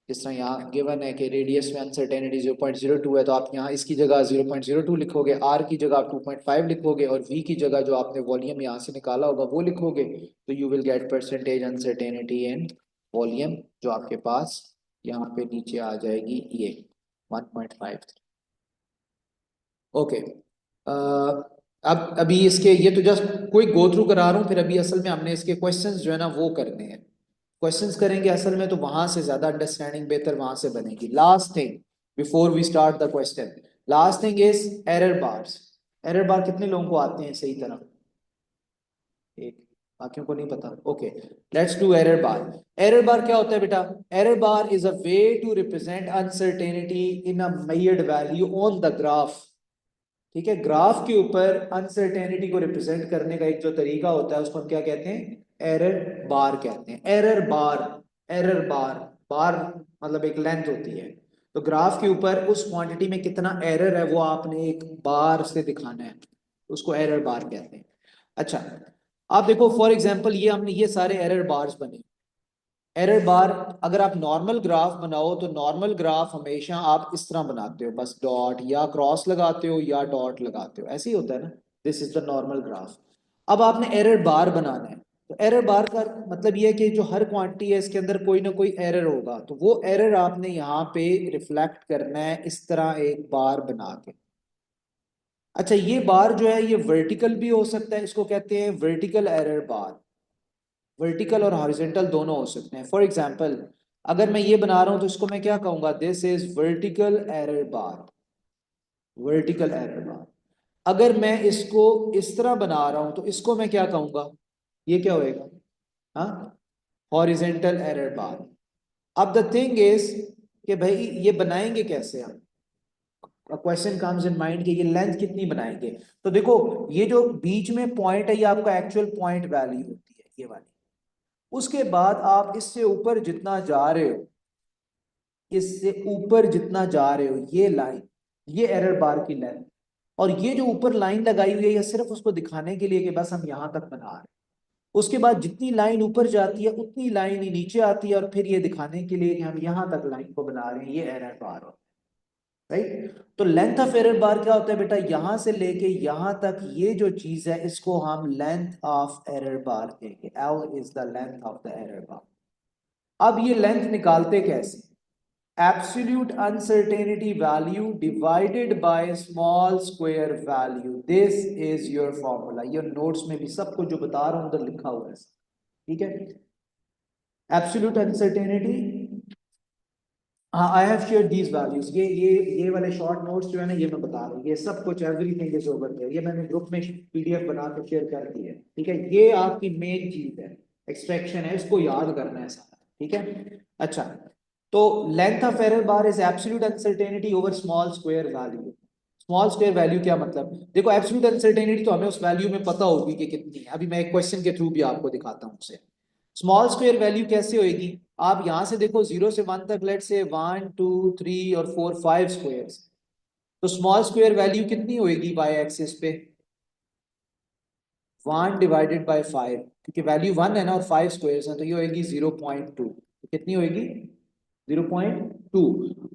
A: जिस तरह यहाँ गिवन है कि रेडियस में अनसर्टेनिटी 0.02 है, तो आप यहाँ इसकी जगह 0.02 लिखोगे, आर की जगह आप 2.5 लिखोगे और वी की जगह जो आपने वॉल्यूम यहाँ से निकाला होगा वो लिखोगे, तो you will gate percentage uncertainty in volume, जो आपके पास यहाँ पे नीचे आ जाएगी ये 1.53। ओके, अब अभी इसके ये तो जस्ट कोई गो थ्रू करा रहा हूँ, फिर अभी असल में हमने इसके क्वेश्चंस जो है ना वो करने हैं, क्वेश्चंस करेंगे असल में, तो वहां से ज्यादा अंडरस्टैंडिंग बेहतर वहां से बनेगी। Last thing before we start the question, last thing is error bars. Error bar कितने लोगों को आते हैं सही तरह, एक, बाकियों को नहीं पता, okay let's do error bar. Error bar क्या होता है बेटा, error bar is a way to represent uncertainty in a measured value on the graph, ठीक है। ग्राफ के ऊपर अनसर्टेनिटी को रिप्रेजेंट करने का एक जो तरीका होता है उसको हम क्या कहते हैं, एरर बार कहते हैं। एरर बार, एरर बार, बार मतलब एक लेंथ होती है, तो ग्राफ के ऊपर उस क्वांटिटी में कितना एरर है वो आपने एक बार से दिखाना है, उसको एरर बार कहते हैं। अच्छा, आप देखो फॉर एग्जांपल ये हमने ये सारे एरर बार्स बने, एरर बार अगर आप नॉर्मल ग्राफ बनाओ तो नॉर्मल ग्राफ हमेशा आप इस तरह बनाते हो, बस डॉट या क्रॉस लगाते हो या डॉट लगाते हो, ऐसे ही होता है ना, this is the normal graph. अब आपने एरर बार बनाना है, तो एरर बार का मतलब ये है कि जो हर क्वांटिटी है इसके अंदर कोई ना कोई एरर होगा, तो वो एरर आपने यहाँ पे रिफ्लेक्ट करना है इस तरह एक बार बना के। अच्छा, ये बार जो है ये वर्टिकल भी हो सकता है, इसको कहते हैं वर्टिकल एरर बार, वर्टिकल और हॉरिजॉन्टल दोनों हो सकते हैं। फॉर एग्जांपल अगर मैं ये बना रहा हूं तो इसको मैं क्या कहूंगा, this is vertical error bar, vertical error bar. अगर मैं इसको इस तरह बना रहा हूं तो इसको मैं क्या कहूंगा, ये क्या होएगा, हाँ, हॉरिजेंटल एरर बार। अब द थिंग इज कि भाई ये बनाएंगे कैसे हम, क्वेश्चन कम्स इन माइंड कि ये लेंथ कितनी बनाएंगे। तो देखो ये जो बीच में पॉइंट है ये आपका एक्चुअल पॉइंट वैल्यू होती है ये वाली। उसके बाद आप इससे ऊपर जितना जा रहे हो, इससे ऊपर जितना जा रहे हो ये लाइन, ये एरर बार की लेंथ। और ये जो ऊपर लाइन लगाई हुई है ये सिर्फ उसको दिखाने के लिए कि बस हम यहां तक बना रहे हैं। उसके बाद जितनी लाइन ऊपर जाती है उतनी लाइन ही नीचे आती है, और फिर ये दिखाने के लिए कि हम यहां तक लाइन को बना रहे हैं, ये एरर बार होता है, राइट। तो लेंथ ऑफ एरर बार क्या होता है बेटा, यहां से लेके यहां तक ये जो चीज है इसको हम लेंथ ऑफ एरर बार देंगे, L is the length of the error bar. अब ये लेंथ निकालते कैसे, absolute uncertainty value divided by small square value, this is your formula। ये नोट्स में भी सबको जो बता रहा हूं उधर लिखा हुआ है, ठीक है। absolute uncertainty, हाँ, आई हैव शेयर्ड दीज वैल्यूज, ये वाले शॉर्ट नोट्स जो है ना ये मैं बता रहा हूँ, ये सब कुछ एवरीथिंग इज ओवर देयर, ये मैंने ग्रुप में पीडीएफ बना के शेयर कर दी है, ठीक है। ये आपकी मेन चीज है, एक्सट्रैक्शन है, इसको याद करना है सारा, ठीक है। अच्छा, तो length of error bar is absolute uncertainty over small square value. Small square value क्या मतलब, देखो एब्सोल्यूट अनसर्टेनिटी तो हमें उस वैल्यू में पता होगी कि कितनी है, अभी मैं एक क्वेश्चन के थ्रू भी आपको दिखाता हूँ उसे। स्मॉल स्क्वायर वैल्यू कैसे होगी, आप यहां से देखो 0 से 1 तक, लेट से 1 2 3 और 4 5 स्क्वायर, तो स्मॉल स्क्वायर वैल्यू कितनी होगी बाय एक्सिस पे, 1/5, क्योंकि वैल्यू 1 है ना और 5 स्क्वायर है तो ये होगी 0.2, तो कितनी होगी 0.2।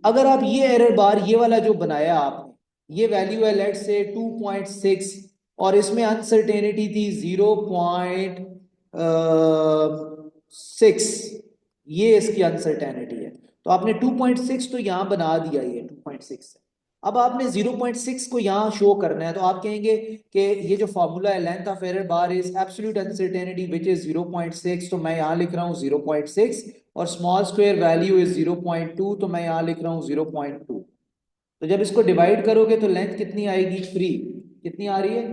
A: अगर आप ये एरर बार ये वाला जो बनाया आपने, ये वैल्यू है लेट से 2.6, और इसमें अनसर्टेनिटी थी 0.6, ये इसकी अनसर्टेनिटी है, तो आपने 2.6 तो यहां बना दिया, ये 2.6 है। अब आपने 0.6 को यहां शो करना है, तो आप कहेंगे कि ये जो फॉर्मूला है length of error bar is absolute uncertainty which is 0.6, तो मैं यहां लिख रहा हूं 0.6, और स्मॉल स्क्वायर वैल्यू इज 0.2, तो मैं यहां लिख रहा हूं 0.2। तो जब इसको डिवाइड करोगे तो लेंथ कितनी आएगी, 3, कितनी आ रही है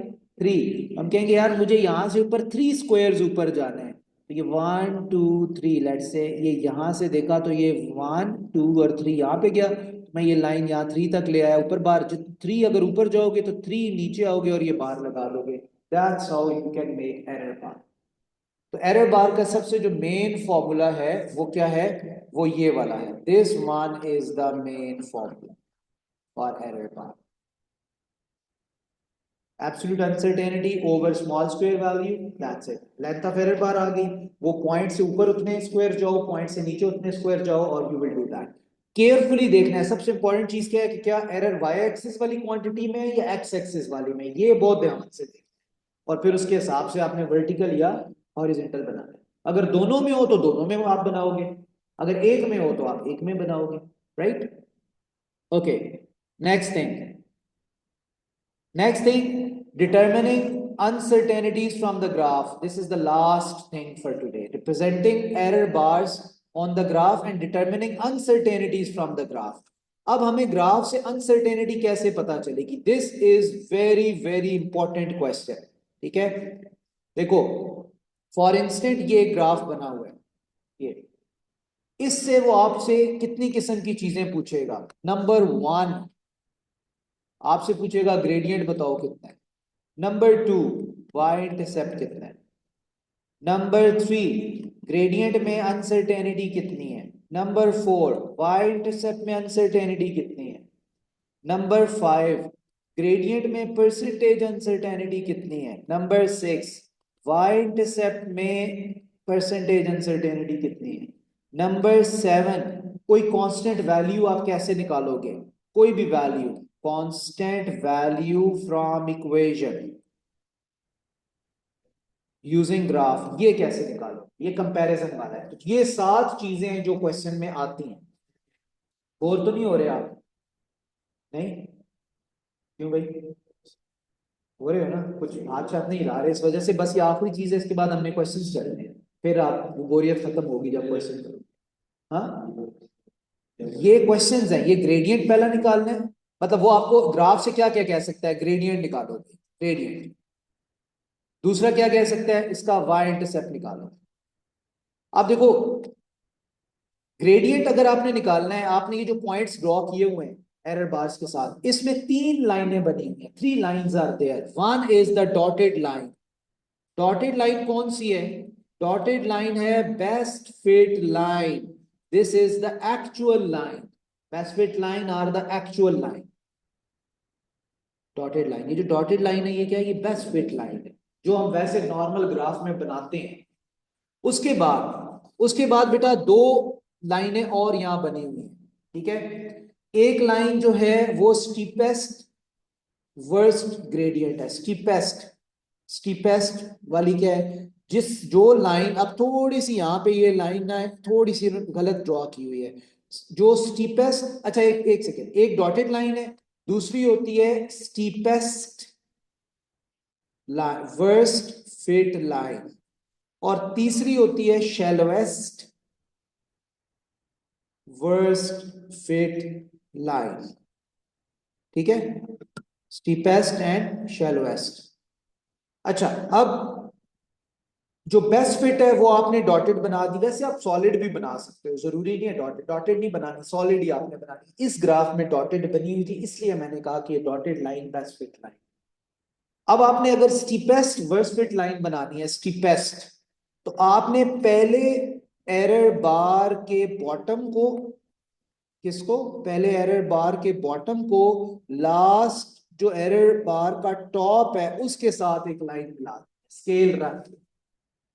A: 3। हम कहेंगे यार मुझे यहां से ऊपर 3 स्क्वायर्स ऊपर जाना है, तो ये 1 2 3, लेट से ये यहां से देखा तो ये 1 2 और 3 यहाँ पे गया, तो मैं ये लाइन यहाँ 3 तक ले आया ऊपर बार, 3 अगर ऊपर जाओगे तो 3 नीचे आओगे और ये बार लगा दोगे, that's how you can make error bar. तो एरर बार का सबसे जो मेन फॉर्मूला है वो क्या है, वो ये वाला है, this one is the main formula for error bar. Absolute uncertainty over small square value, that's it, length of error bar आ गई। वो पॉइंट से ऊपर उतने स्क्वायर जाओ, पॉइंट से नीचे उतने स्क्वायर जाओ, और you will do that. Carefully देखना है, सबसे इंपॉर्टेंट चीज क्या है कि क्या एरर वाई एक्सिस वाली क्वांटिटी में है या एक्स एक्सिस वाली में, ये बहुत ध्यान से देखना, और फिर उसके हिसाब से आपने वर्टिकल या हॉरिजॉन्टल बनाना है। अगर दोनों में हो तो दोनों में आप बनाओगे, अगर एक में हो तो आप एक में बनाओगे, right. Okay, next thing, next thing, determining uncertainties from the graph. This is the last thing for today, representing error bars on the graph and determining uncertainties from the graph. अब हमें ग्राफ से uncertainty कैसे पता चलेगी, this is very very important question, ठीक है। देखो for instant ये ग्राफ बना हुआ है, ये इससे वो आपसे कितनी किस्म की चीजें पूछेगा। नंबर 1 आपसे पूछेगा ग्रेडियंट बताओ कितना है, नंबर 2 वाई इंटरसेप्ट कितना है, नंबर 3 ग्रेडियंट में अनसर्टेनिटी कितनी है, नंबर 4 वाई इंटरसेप्ट में अनसर्टेनिटी कितनी है, नंबर 5 ग्रेडियंट में परसेंटेज अनसर्टेनिटी कितनी है, नंबर 6 वाई इंटरसेप्ट में परसेंटेज अनसर्टेनिटी कितनी है, नंबर 7 कोई कांस्टेंट वैल्यू आप कैसे निकालोगे, कोई भी value, constant value from equation using graph, ये कैसे निकालो, ये कंपैरिजन वाला है। तो ये 7 चीजें हैं जो क्वेश्चन में आती हैं। बोर तो नहीं हो रहे आप, नहीं, क्यों भाई, हो रहे हो ना, कुछ हाथ साथ नहीं हिला रहे इस वजह से, बस ये आखिरी चीज है, इसके बाद हमने क्वेश्चंस करने हैं, फिर आप बोरियत खत्म होगी जब क्वेश्चन करोगे। हाँ, ये क्वेश्चंस हैं, ये ग्रेडियंट पहला निकालना है, मतलब वो आपको ग्राफ से क्या क्या कह सकता है, ग्रेडियंट निकालोगे, ग्रेडियंट। दूसरा क्या कह सकता है, इसका वाई इंटरसेप्ट निकालो। अब देखो, ग्रेडियंट अगर आपने निकालना है, आपने ये जो पॉइंट्स ड्रॉ किए हुए हैं एरर बार्स के साथ, इसमें 3 लाइनें बनी हुई हैं, 3 lines are there. One is the dotted line. Dotted line कौन सी है? डॉटेड लाइन है best fit line. This is the actual line. Best fit line are the actual line. Dotted line, ये जो डॉटेड लाइन है ये क्या है? ये बेस्ट फिट लाइन है, जो हम वैसे नॉर्मल ग्राफ में बनाते हैं। उसके बाद बेटा 2 लाइनें और यहां बनी हुई हैं, ठीक है। एक लाइन जो है वो स्टीपेस्ट वर्स्ट ग्रेडियंट है, स्टीपेस्ट। स्टीपेस्ट वाली क्या है? जो लाइन, अब थोड़ी सी यहाँ पे ये लाइन ना है, थोड़ी सी गलत ड्रॉ की हुई है। जो स्टीपेस्ट, अच्छा एक सेकेंड, एक डॉटेड लाइन है, दूसरी होती है स्टीपेस्ट वर्स्ट फिट लाइन, और तीसरी होती है शैलोएस्ट वर्स्ट फिट लाइन। ठीक है, स्टीपेस्ट एंड शैलोएस्ट। अच्छा, अब जो बेस्ट फिट है वो आपने डॉटेड बना दी। वैसे आप सॉलिड भी बना सकते हो, जरूरी नहीं है डॉटेड। डॉटेड नहीं बनानी, सॉलिड ही आपने बनानी। इस ग्राफ में डॉटेड बनी हुई थी, इसलिए मैंने कहा कि dotted line best fit line. अब आपने अगर स्टीपेस्ट वर्स्ट फिट लाइन बनानी है, स्टीपेस्ट, तो आपने पहले एरर बार के बॉटम को, किसको? पहले एरर बार के बॉटम को लास्ट जो एरर बार का टॉप है उसके साथ एक लाइन मिला, स्केल रख।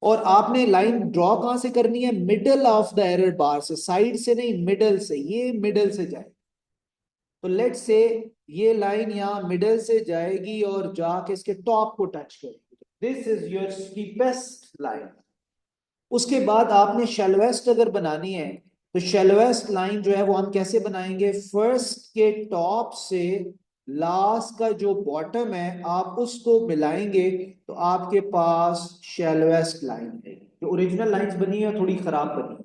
A: और आपने लाइन ड्रॉ कहां से करनी है? मिडल ऑफ द एरर बार से, साइड से नहीं, मिडल से। ये मिडल से जाए, तो लेट्स से ये लाइन यहां मिडल से जाएगी और जाके इसके टॉप को टच करेगी। This is your steepest line. उसके बाद आपने शैलोएस्ट अगर बनानी है, तो शैलोएस्ट लाइन जो है वो हम कैसे बनाएंगे? फर्स्ट के टॉप से लास्ट का जो बॉटम है आप उसको मिलाएंगे, तो आपके पास शैलोएस्ट लाइन है। जो ओरिजिनल लाइंस बनी है थोड़ी खराब बनी है।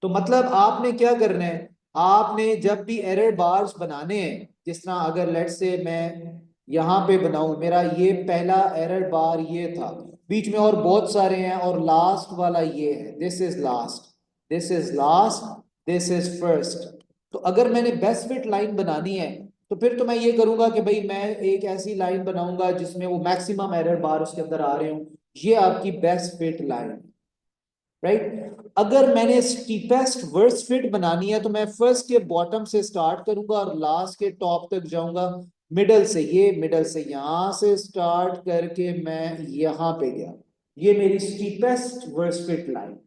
A: तो मतलब आपने क्या करना है, आपने जब भी एरर बार्स बनाने हैं, जिस तरह अगर लेट्स से मैं यहां पे बनाऊं, मेरा ये पहला एरर बार ये था, बीच में और बहुत सारे हैं, और लास्ट वाला ये है, this is last, this is last, this is first. तो अगर मैंने बेस्ट फिट लाइन बनानी है, तो फिर तो मैं ये करूंगा कि भाई मैं एक ऐसी लाइन बनाऊंगा जिसमें वो मैक्सिमम एरर बार उसके अंदर आ रहे हो। ये आपकी बेस्ट फिट लाइन, राइट। अगर मैंने स्टीपेस्ट वर्स्ट फिट बनानी है, तो मैं फर्स्ट के बॉटम से स्टार्ट करूंगा और लास्ट के टॉप तक जाऊंगा। मिडल से, ये मिडल से यहां से स्टार्ट करके मैं यहां पे गया, ये मेरी स्टीपेस्ट वर्स्ट फिट लाइन।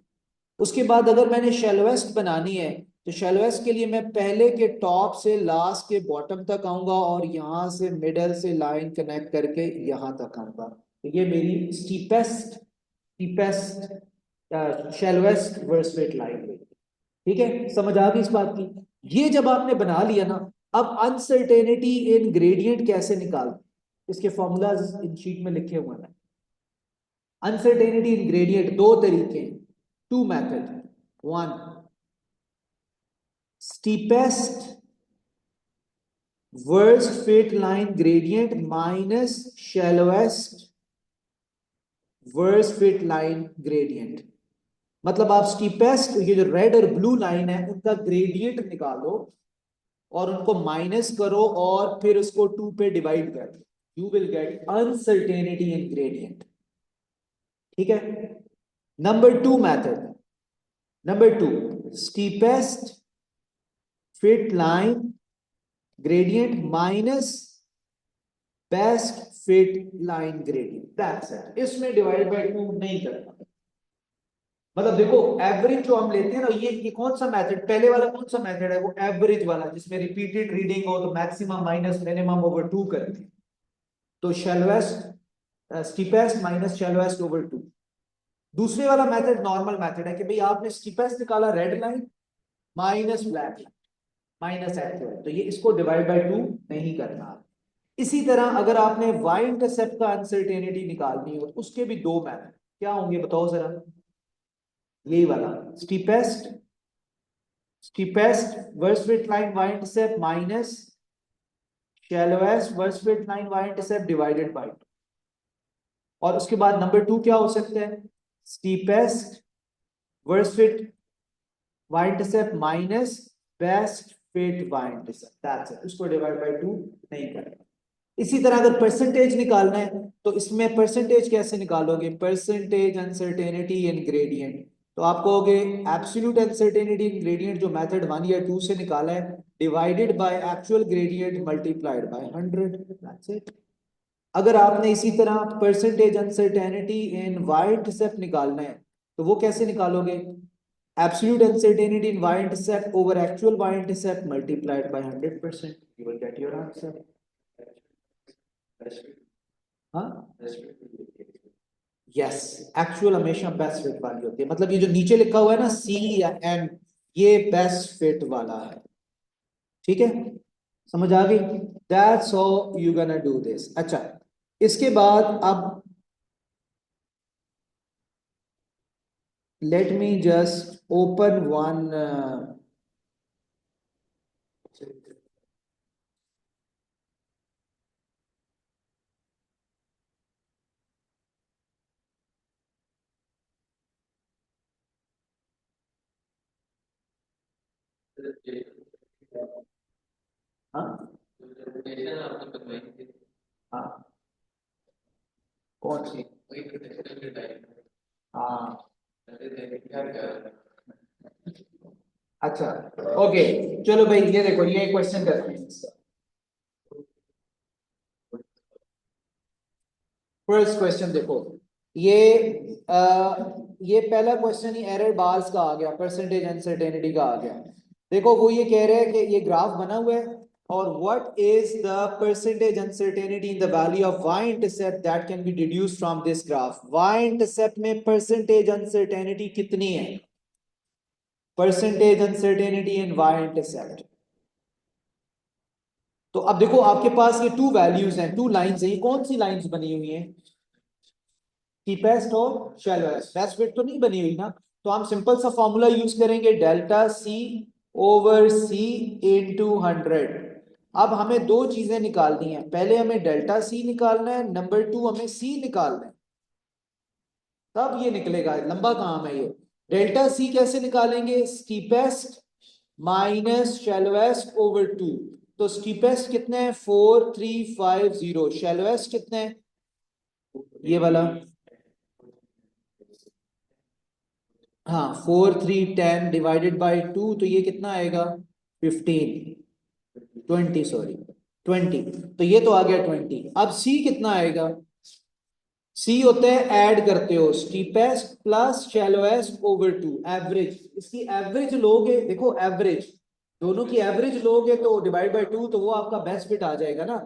A: उसके बाद अगर मैंने शैलोएस्ट बनानी है, तो शैलोएस्ट के लिए मैं पहले के टॉप से लास्ट के बॉटम तक आऊंगा और यहां से मिडल से लाइन कनेक्ट करके यहां तक आऊंगा। तो ये मेरी steepest steepest shallowest worst fit line हुई। ठीक है, समझ आ गई इस बात की? ये जब आपने बना लिया ना, अब अनसर्टेनिटी इन ग्रेडियंट कैसे निकाल, इसके फॉर्मूलाज इन शीट में लिखे हुए हैं। अनसर्टेनिटी इन ग्रेडियंट दो तरीके हैं, two method. One, steepest worst fit line gradient minus shallowest worst fit line gradient. मतलब आप स्टीपेस्ट, ये जो रेड और ब्लू लाइन है उनका ग्रेडियंट निकालो और उनको माइनस करो और फिर उसको 2 पे डिवाइड कर दो, you will gate uncertainty in gradient. ठीक है, number 2 method, number 2, steepest fit line gradient minus best fit line gradient, that's it. इसमें डिवाइड बाय 2 नहीं करना। मतलब देखो, एवरेज जो हम लेते हैं ना, ये कौन सा मेथड, पहले वाला कौन सा मेथड है? वो एवरेज वाला, जिसमें रिपीटेड रीडिंग हो तो मैक्सिमम माइनस मिनिमम ओवर 2 करते हैं। तो शैलोएस्ट स्टीपेस्ट माइनस शैलोएस्ट ओवर 2। दूसरे वाला मेथड नॉर्मल मेथड है कि भाई आपने स्टीपेस्ट निकाला red line minus black line minus actual, तो ये इसको डिवाइड बाय 2 नहीं करना। इसी तरह अगर आपने वाई इंटरसेप्ट का अनसर्टेनिटी निकालनी हो, तो उसके भी 2 मेथड क्या होंगे बताओ जरा। यही वाला steepest steepest worst fit line y intercept minus shallowest worst fit line y intercept divided by 2। और उसके बाद नंबर 2 क्या हो सकता है? Steepest worst fit y intercept minus best fit y intercept, that's it. उसको डिवाइड बाय 2 नहीं करेंगे। इसी तरह अगर परसेंटेज निकालना है तो इसमें परसेंटेज कैसे निकालोगे? Percentage uncertainty in gradient. तो आप कहोगे एब्सोल्यूट अनसर्टेनिटी इन ग्रेडियंट जो मेथड 1 या 2 से निकाला है divided by actual gradient multiplied by 100, that's it. अगर आपने इसी तरह percentage uncertainty in y intercept निकालना है तो वो कैसे निकालोगे? Absolute uncertainty in y intercept over actual y intercept multiplied by 100%, you will get your answer. हाँ, यस, एक्चुअल हमेशा बेस्ट फिट वाली होती है। मतलब ये जो नीचे लिखा हुआ है ना सी या एम, ये बेस्ट फिट वाला है, ठीक है? समझ आ गई? That's how you gonna do this. अच्छा, इसके बाद अब let me just open one हाँ हाँ, कौन सी? हाँ, अच्छा, ओके, चलो भाई ये देखो, ये क्वेश्चन करते हैं। फर्स्ट क्वेश्चन देखो, ये ये पहला क्वेश्चन ही एरर बार्स का आ गया, परसेंटेज अनसर्टेनिटी का आ गया। देखो वो ये कह रहे हैं कि ये ग्राफ बना हुआ है और what is the percentage uncertainty in the value of y intercept that can be deduced from this graph. y intercept में परसेंटेज अनसर्टेनिटी कितनी है? परसेंटेज अनसर्टेनिटी इन y इंटरसेप्ट। तो अब देखो आपके पास ये टू वैल्यूज हैं, टू लाइंस हैं, ये कौन सी लाइंस बनी हुई हैं? डीपेस्ट और शैलोएस्ट। बेस्ट फिट तो नहीं बनी हुई ना, तो हम सिंपल सा फॉर्मूला यूज करेंगे डेल्टा सी ओवर सी इनटू 100। अब हमें दो चीजें निकालनी है, पहले हमें डेल्टा सी निकालना है, नंबर 2 हमें सी निकालना है, तब ये निकलेगा। लंबा काम है ये। डेल्टा सी कैसे निकालेंगे? Steepest minus shallowest over 2। तो स्टीपेस्ट कितने हैं? 4350। शैलोएस्ट कितने हैं? ये वाला, हाँ 4310 डिवाइडेड बाय 2, तो ये कितना आएगा? 15 20 सॉरी 20, तो ये तो आ गया 20। अब सी कितना आएगा? सी होते हैं ऐड करते हो स्टीपेस्ट प्लस शैलोएस्ट ओवर 2, एवरेज। इसकी एवरेज लोगे, देखो एवरेज, दोनों की एवरेज लोगे तो डिवाइड बाय 2, तो वो आपका बेस्ट फिट आ जाएगा ना।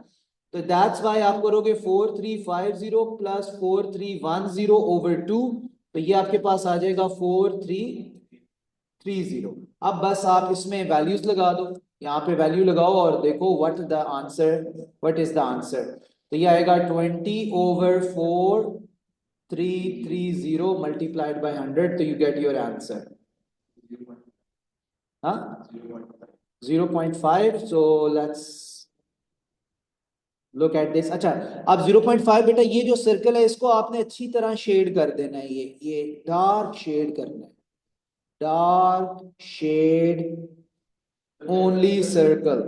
A: तो दैट्स वाई आप करोगे 4350 प्लस 4310 ओवर 2, तो ये आपके पास आ जाएगा 4330। अब बस आप इसमें वैल्यूज लगा दो, यहाँ पे वैल्यू लगाओ और देखो व्हाट इज द आंसर। तो ये आएगा 20 ओवर 4330 मल्टीप्लाइड बाय 100, तो यू गेट योर आंसर। हाँ, 0.5। So let's look at this. अच्छा, अब 0.5 बेटा, ये जो सर्कल है इसको आपने अच्छी तरह शेड कर देना है, ये डार्क शेड करना है, dark shade only circle,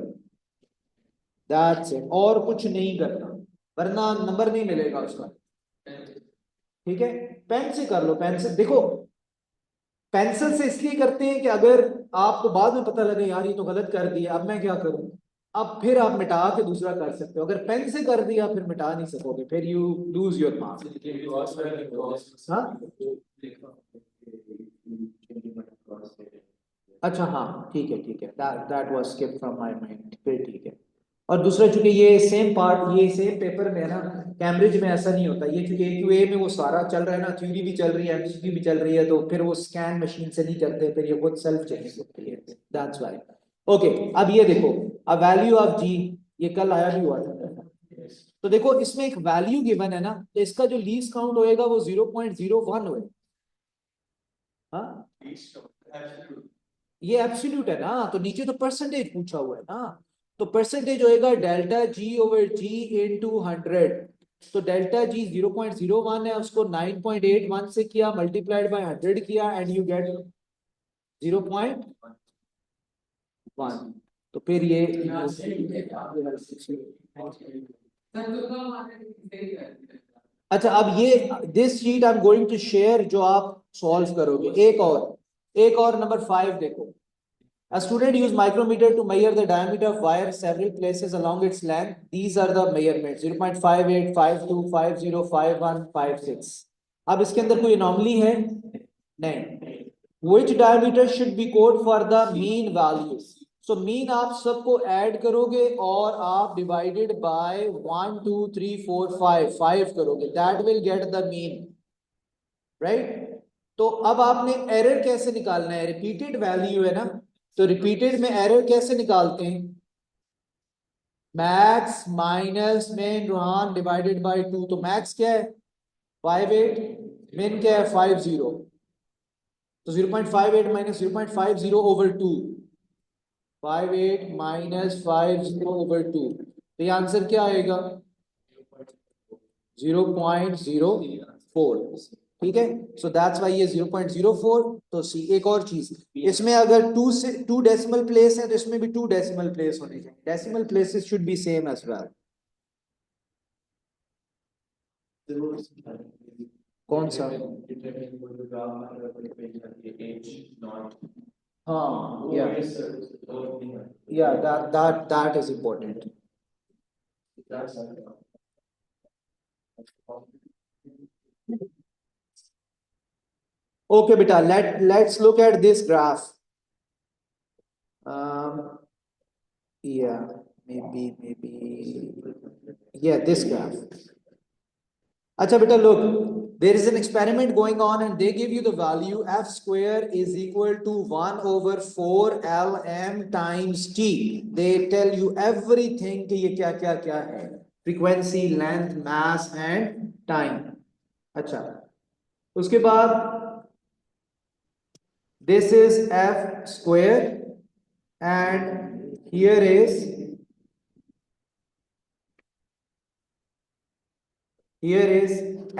A: that's it, और कुछ नहीं करना, वरना नंबर नहीं मिलेगा उसका। ठीक है, पेन से कर लो, पेन से। देखो पेंसिल से इसलिए करते हैं कि अगर आपको बाद में पता लगे यार ये तो गलत कर दिया, अब मैं क्या करूं, अब फिर आप मिटा के दूसरा कर सकते हो। अगर पेन से कर दिया फिर मिटा नहीं सकोगे, फिर यू लूज योर मार्क्स। हाँ, अच्छा, हाँ ठीक है ठीक है, that was skip from my mind, फिर ठीक है। और दूसरा, चूंकि ये सेम पार्ट, ये सेम पेपर में है ना, कैम्ब्रिज में ऐसा नहीं होता ये, क्योंकि AQA में वो सारा चल रहा है ना, थ्योरी भी चल रही है, MCQ भी चल रही है, तो फिर वो स्कैन मशीन से नहीं करते, फिर ये खुद सेल्फ चेकिंग होती है, दैट्स व्हाई। ओके, अब ये देखो, अब वैल्यू ऑफ जी, ये कल आया भी हुआ था। तो देखो इसमें एक वैल्यू गिवन है ना, तो इसका जो लीस्ट काउंट होएगा वो 0.01 होएगा। हाँ, ये एब्सोल्यूट है ना, तो नीचे तो परसेंटेज पूछा हुआ है ना, तो परसेंटेज होएगा डेल्टा जी ओवर जी इनटू 100। तो डेल्टा जी 0.01 है, उसको 9.81 से किया, मल्टीप्लाइड बाय 100 किया, एंड यू गेट 0.1। तो फिर ये अच्छा, अब ये this sheet I am going to share जो आप सॉल्व करोगे। एक और नंबर 5 देखो। A student used micrometer to measure the diameter of wire several places along its length. These are the measurements: 0.58, 52, 50, 51, 56. अब इसके अंदर कोई anomaly है? नहीं। Which diameter should be code for the mean values? So mean आप सबको add करोगे और आप divided by 1, 2, 3, 4, 5 करोगे. That will get the mean. Right? तो अब आपने एरर कैसे निकालना है? रिपीटेड वैल्यू है ना, तो रिपीटेड में एरर कैसे निकालते हैं? मैक्स माइनस मिन रोहान डिवाइडेड बाय 2। तो मैक्स क्या है? 58, मिन क्या है? 50। तो 0.58 माइनस 0.50 ओवर 2, 58 माइनस 50 ओवर 2, तो ये आंसर क्या आएगा? 0.04। ठीक है, सो दैट्स वाई ये 0.04। तो सी एक और चीज, इसमें अगर 2 से 2 डेसिमल प्लेस है तो इसमें भी 2 डेसिमल प्लेस होने चाहिए। Decimal places should be same as well. कौन सा? हाँ, yeah that is important. Okay, beta, let's look at this graph. Yeah, maybe, yeah, this graph. Acha beta, look, there is an experiment going on and they give you the value f square is equal to 1 over 4 lm times t. They tell you everything कि ये क्या क्या क्या है, frequency, length, mass and time. अच्छा, उसके बाद this is f square and here is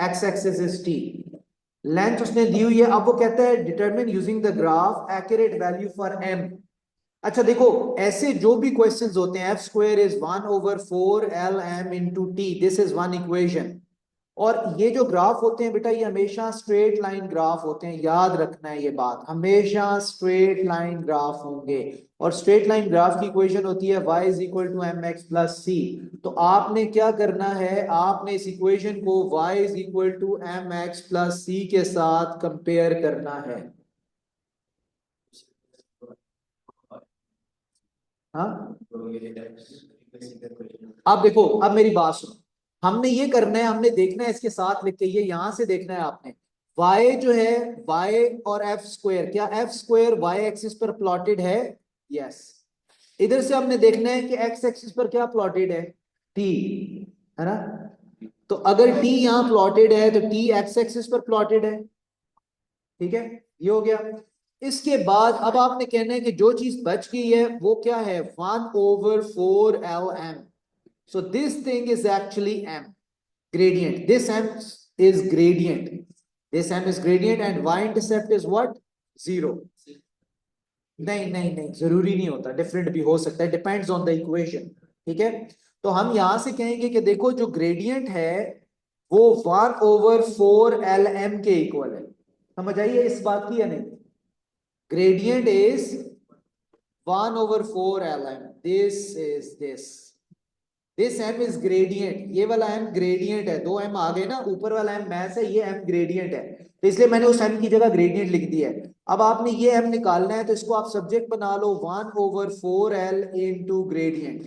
A: x axis is t, length उसने दी हुई है। अब वो कहता है determine using the graph accurate value for m। अच्छा देखो, ऐसे जो भी क्वेश्चंस होते हैं, F square is 1 over 4 L M into T, this is one equation. और ये जो ग्राफ होते हैं बेटा, ये हमेशा स्ट्रेट लाइन ग्राफ होते हैं, याद रखना है ये बात, हमेशा स्ट्रेट लाइन ग्राफ होंगे। और स्ट्रेट लाइन ग्राफ की इक्वेशन होती है y is equal to M X plus C. तो आपने क्या करना है, आपने इस इक्वेशन को y is equal to M X plus C के साथ कंपेयर करना है। हाँ, अब देखो, अब मेरी बात सुनो, हमने ये करना है, हमने देखना है इसके साथ लिख के, ये यहां से देखना है आपने। y जो है, y और एफ स्क्वायर, क्या एफ स्क्वायर y एक्सिस पर प्लॉटेड है? यस। इधर से हमने देखना है कि x एक्सिस पर क्या प्लॉटेड है? t, है ना? तो अगर t यहां प्लॉटेड है तो t x एक्सिस पर प्लॉटेड है। ठीक है, ये हो गया। इसके बाद अब आपने कहना है कि जो चीज बच गई है वो क्या है? 1 over 4 L M. So this thing is actually m gradient. This m is gradient. This m is gradient and y-intercept is what? 0. नहीं नहीं नहीं, जरूरी नहीं होता, डिफरेंट भी हो सकता है, डिपेंड्स ऑन द इक्वेशन। ठीक है, तो हम यहां से कहेंगे कि देखो जो ग्रेडियंट है वो 1 ओवर 4 एल एम के इक्वल है। समझ आइए इस बात की या नहीं? Gradient is 1 over 4 ln. This m is gradient. ये वाला m gradient है, 2 m आ गए ना, ऊपर वाला m mass है, ये m gradient है, तो इसलिए मैंने उस m की जगह gradient लिख दिया है। अब आपने ये m निकालना है तो इसको आप सब्जेक्ट बना लो 1 over 4l into gradient।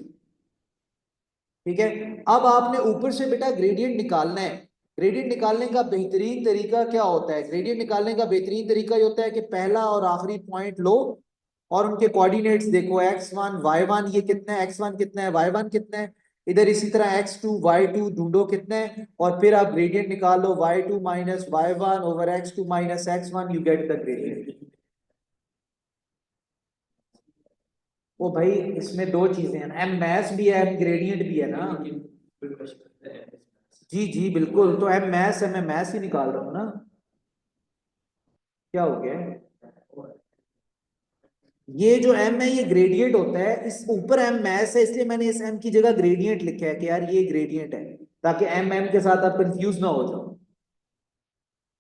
A: ठीक है, अब आपने ऊपर से बेटा ग्रेडियंट निकालना है। ग्रेडियंट निकालने का बेहतरीन तरीका क्या होता है? ग्रेडियंट निकालने का बेहतरीन तरीका ये होता है कि पहला और आखिरी पॉइंट लो और उनके कोऑर्डिनेट्स देखो, x1 y1 ये कितना है, x1 कितना है, y1 कितना है, इधर इसी तरह x2 y2 ढूंढो कितना है, और फिर आप ग्रेडियंट निकालो y2 minus y1 over x2 minus x1, you get the gradient. वो भाई इसमें दो चीजें हैं, एम मैथ्स भी है, एम ग्रेडियंट भी है ना। जी जी बिल्कुल, तो एम मैथ्स है, मैं मैथ्स ही निकाल रहा हूँ ना। क्या हो गया है? ये जो m है ये ग्रेडियंट होता है, इस ऊपर m मैथ्स है, इसलिए मैंने इस m की जगह ग्रेडियंट लिखा है कि यार ये ग्रेडियंट है, ताकि m के साथ आप कंफ्यूज ना हो जाओ।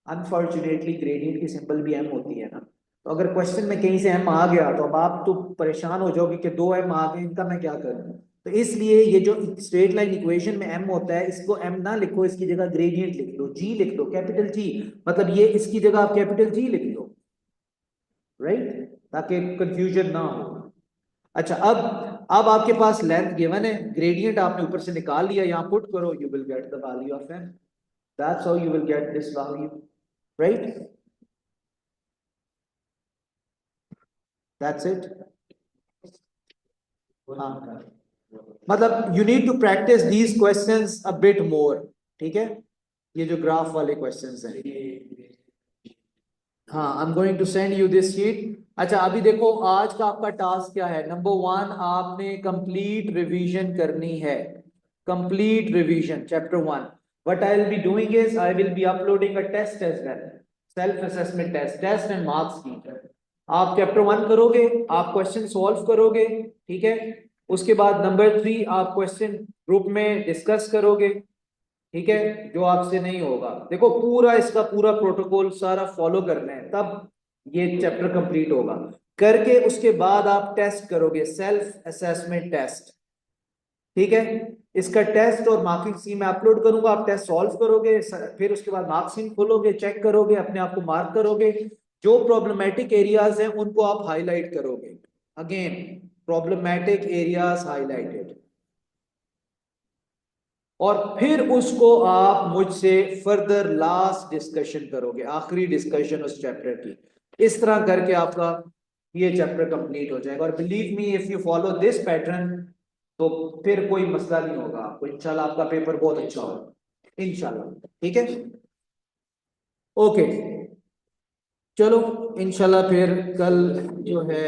A: अनफॉर्चुनेटली ग्रेडियंट की सिंबल भी m होती है ना, तो अगर क्वेश्चन में कहीं से m आ गया तो अब आप तो परेशान हो जाओगे कि दो m आ गए, इनका मैं क्या करूं। तो इसलिए ये जो स्ट्रेट लाइन इक्वेशन में m होता है, इसको m ना लिखो, इसकी जगह ग्रेडियंट लिख लो, g लिख लो, कैपिटल जी। मतलब ये इसकी जगह आप कैपिटल जी लिख लो, राइट, ताकि कंफ्यूजन ना हो। अच्छा, अब आपके पास लेंथ गिवन है, ग्रेडियंट आपने ऊपर से निकाल लिया, यहां पुट करो, you will get the value of m। That's how you will get this value, right, that's it. हाँ, मतलब you need to practice these questions a bit more, ठीक है, ये जो ग्राफ वाले क्वेश्चंस हैं। हाँ, I am going to send you this sheet. अच्छा, अभी देखो आज का आपका टास्क क्या है। नंबर वन, आपने कंप्लीट रिवीजन करनी है, complete revision chapter one. What I will be doing is I will be uploading a test as well, self assessment test, test and marks की। आप चैप्टर वन करोगे, आप question solve करोगे, ठीक है। उसके बाद नंबर थ्री, आप क्वेश्चन ग्रुप में डिस्कस करोगे, ठीक है, जो आपसे नहीं होगा। देखो पूरा इसका पूरा प्रोटोकॉल सारा फॉलो करना है, तब ये चैप्टर कंप्लीट होगा। करके उसके बाद आप टेस्ट करोगे, सेल्फ असेसमेंट टेस्ट, ठीक है। इसका टेस्ट और मार्किंग सी मैं अपलोड करूंगा, आप टेस्ट सॉल्व करोगे, फिर उसके बाद मार्क्सिंग खोलोगे, चेक करोगे, अपने आप को मार्क करोगे। जो प्रॉब्लमेटिक एरियाज हैं उनको आप हाईलाइट करोगे, अगेन प्रॉब्लमेटिक एरियाज हाईलाइटेड, और फिर उसको आप मुझसे फर्दर लास्ट डिस्कशन करोगे, आखिरी डिस्कशन उस चैप्टर की। इस तरह करके आपका ये चैप्टर कंप्लीट हो जाएगा, और believe me if you follow this pattern तो फिर कोई मसला नहीं होगा आपको, इंशाल्लाह आपका पेपर बहुत अच्छा होगा इंशाल्लाह, ठीक है। ओके, चलो इंशाल्लाह फिर कल जो है